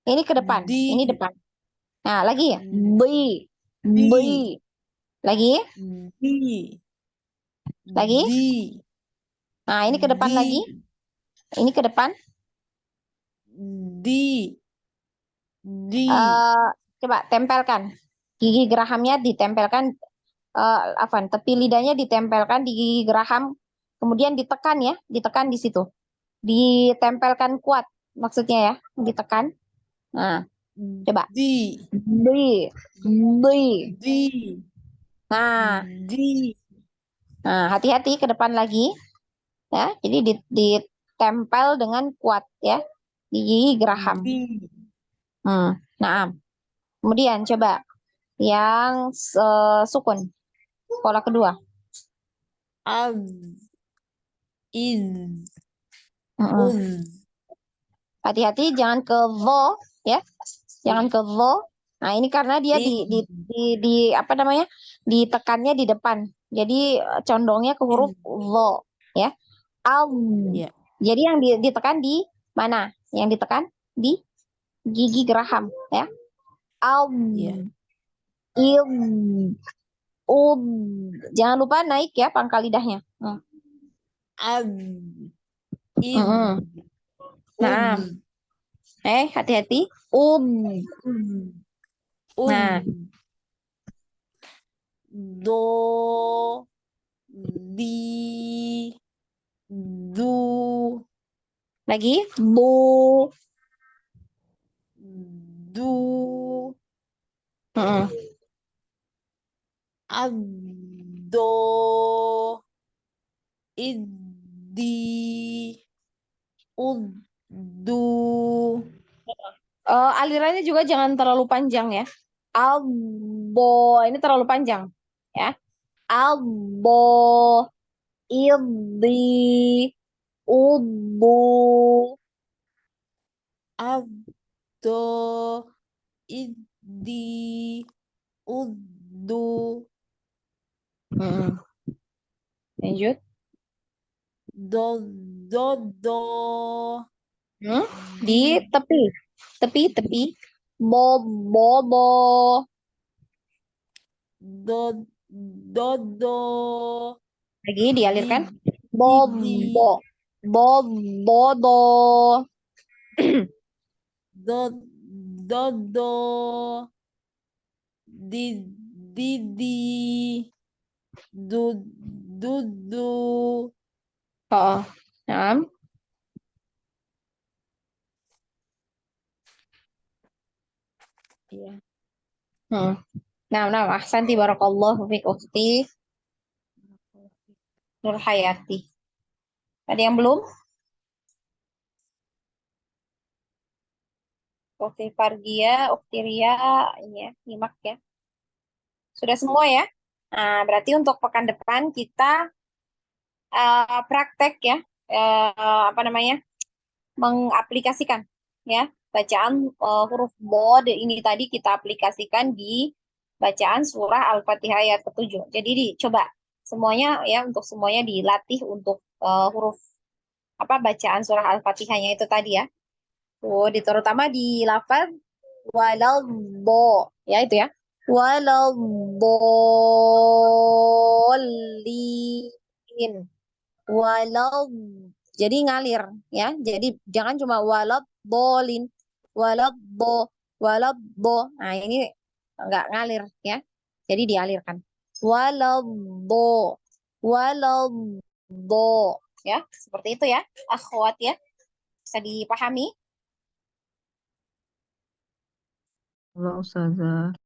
Speaker 1: ini ke depan.
Speaker 9: Di.
Speaker 1: Ini depan. Nah, lagi ya. Bi. Bi. Lagi?
Speaker 9: Di.
Speaker 1: Lagi?
Speaker 9: Di.
Speaker 1: Nah, ini ke depan lagi. Ini ke depan.
Speaker 9: Di. Di.
Speaker 1: Coba tempelkan. Gigi gerahamnya ditempelkan, tepi lidahnya ditempelkan di gigi geraham, kemudian ditekan ya, ditekan di situ. Ditempelkan kuat, maksudnya ya, ditekan. Nah, coba.
Speaker 9: Di.
Speaker 1: Di. Di.
Speaker 9: Di.
Speaker 1: Nah,
Speaker 9: di.
Speaker 1: Nah, hati-hati ke depan lagi. Ya, jadi ditempel dengan kuat ya di gigi geraham. Nah, kemudian coba yang sukun, pola kedua.
Speaker 9: Ab. Iz.
Speaker 1: Hati-hati jangan ke vo ya, jangan ke vo. Nah, ini karena dia di apa namanya, ditekannya di depan, jadi condongnya ke huruf vo ya. Al. Jadi yang ditekan di mana? Yang ditekan di gigi geraham ya. Al. Il. Ud. Jangan lupa naik ya pangkal lidahnya.
Speaker 9: Ab.
Speaker 1: Nah, hati-hati. Nah,
Speaker 9: do, di, du,
Speaker 1: Lagi, bu.
Speaker 9: du,
Speaker 1: Mm-mm.
Speaker 9: ado, idi, udu.
Speaker 1: Alirannya juga jangan terlalu panjang ya. Albo, ini terlalu panjang ya. Albo, ildi, ubu.
Speaker 9: Ado, idi, udu.
Speaker 1: Mm-mm. Lanjut.
Speaker 9: Do, do.
Speaker 1: Hmm? Di tepi. Tepi. Bo, bo.
Speaker 9: Do, do.
Speaker 1: Lagi dialirkan.
Speaker 9: Di,
Speaker 1: Bo,
Speaker 9: di.
Speaker 1: bo. Do.
Speaker 9: Do, do. Di. Du, du.
Speaker 1: Oh, nah.
Speaker 9: Iya.
Speaker 1: Nah, ahsanti barakallahu fiik ukhti Nur Hayati. Ada yang belum? Ukhti Fardia, Ukhti Ria, ini ya, nyimak ya. Sudah semua ya? Nah, berarti untuk pekan depan kita praktek ya, apa namanya, mengaplikasikan ya bacaan huruf bod ini tadi kita aplikasikan di bacaan surah Al-Fatihah ayat ke-7. Jadi dicoba semuanya ya, untuk semuanya dilatih untuk huruf apa bacaan surah Al-Fatihahnya itu tadi ya. Tuh, terutama di lafaz walau bo ya itu ya. Walau bolin. Walau jadi ngalir ya. Jadi jangan cuma walau bolin, walau bo. Nah, ini enggak ngalir ya. Jadi dialirkan. Walau bo, walau bo ya. Seperti itu ya, akhwat ya. Bisa dipahami?
Speaker 6: Halo Ustazah.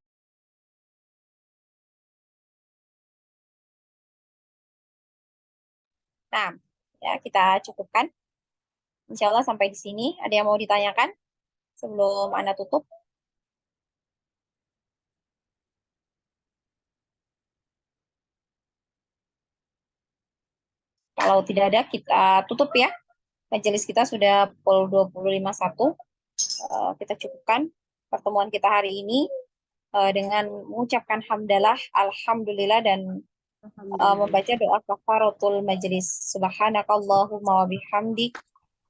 Speaker 1: Nah, ya kita cukupkan. Insya Allah sampai di sini. Ada yang mau ditanyakan sebelum Anda tutup? Kalau tidak ada, kita tutup ya. Majelis kita sudah pukul 20.51. Kita cukupkan pertemuan kita hari ini dengan mengucapkan hamdalah, alhamdulillah, dan membaca doa kafaratul majelis. Subhanakallahumma wa bihamdik.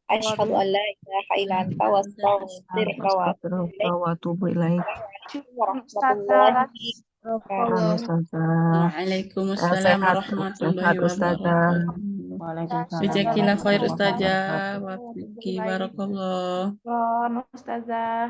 Speaker 1: Asyhadu an la ilaha illa anta wa astaghfiruka wa atubu ilaik.
Speaker 6: Wa atubu ilaik.
Speaker 1: Assalamualaikum warahmatullahi wabarakatuh.
Speaker 6: Ustazah.
Speaker 3: Waalaikumsalam
Speaker 6: Sehat,
Speaker 3: warahmatullahi
Speaker 6: Ustazah.
Speaker 3: wabarakatuh.
Speaker 4: Waalaikumsalam
Speaker 3: Jazakallah khair
Speaker 4: warahmatullahi
Speaker 3: Ustazah.
Speaker 4: wabarakatuh.
Speaker 3: Wa fiki barakallah.
Speaker 2: Ustazah.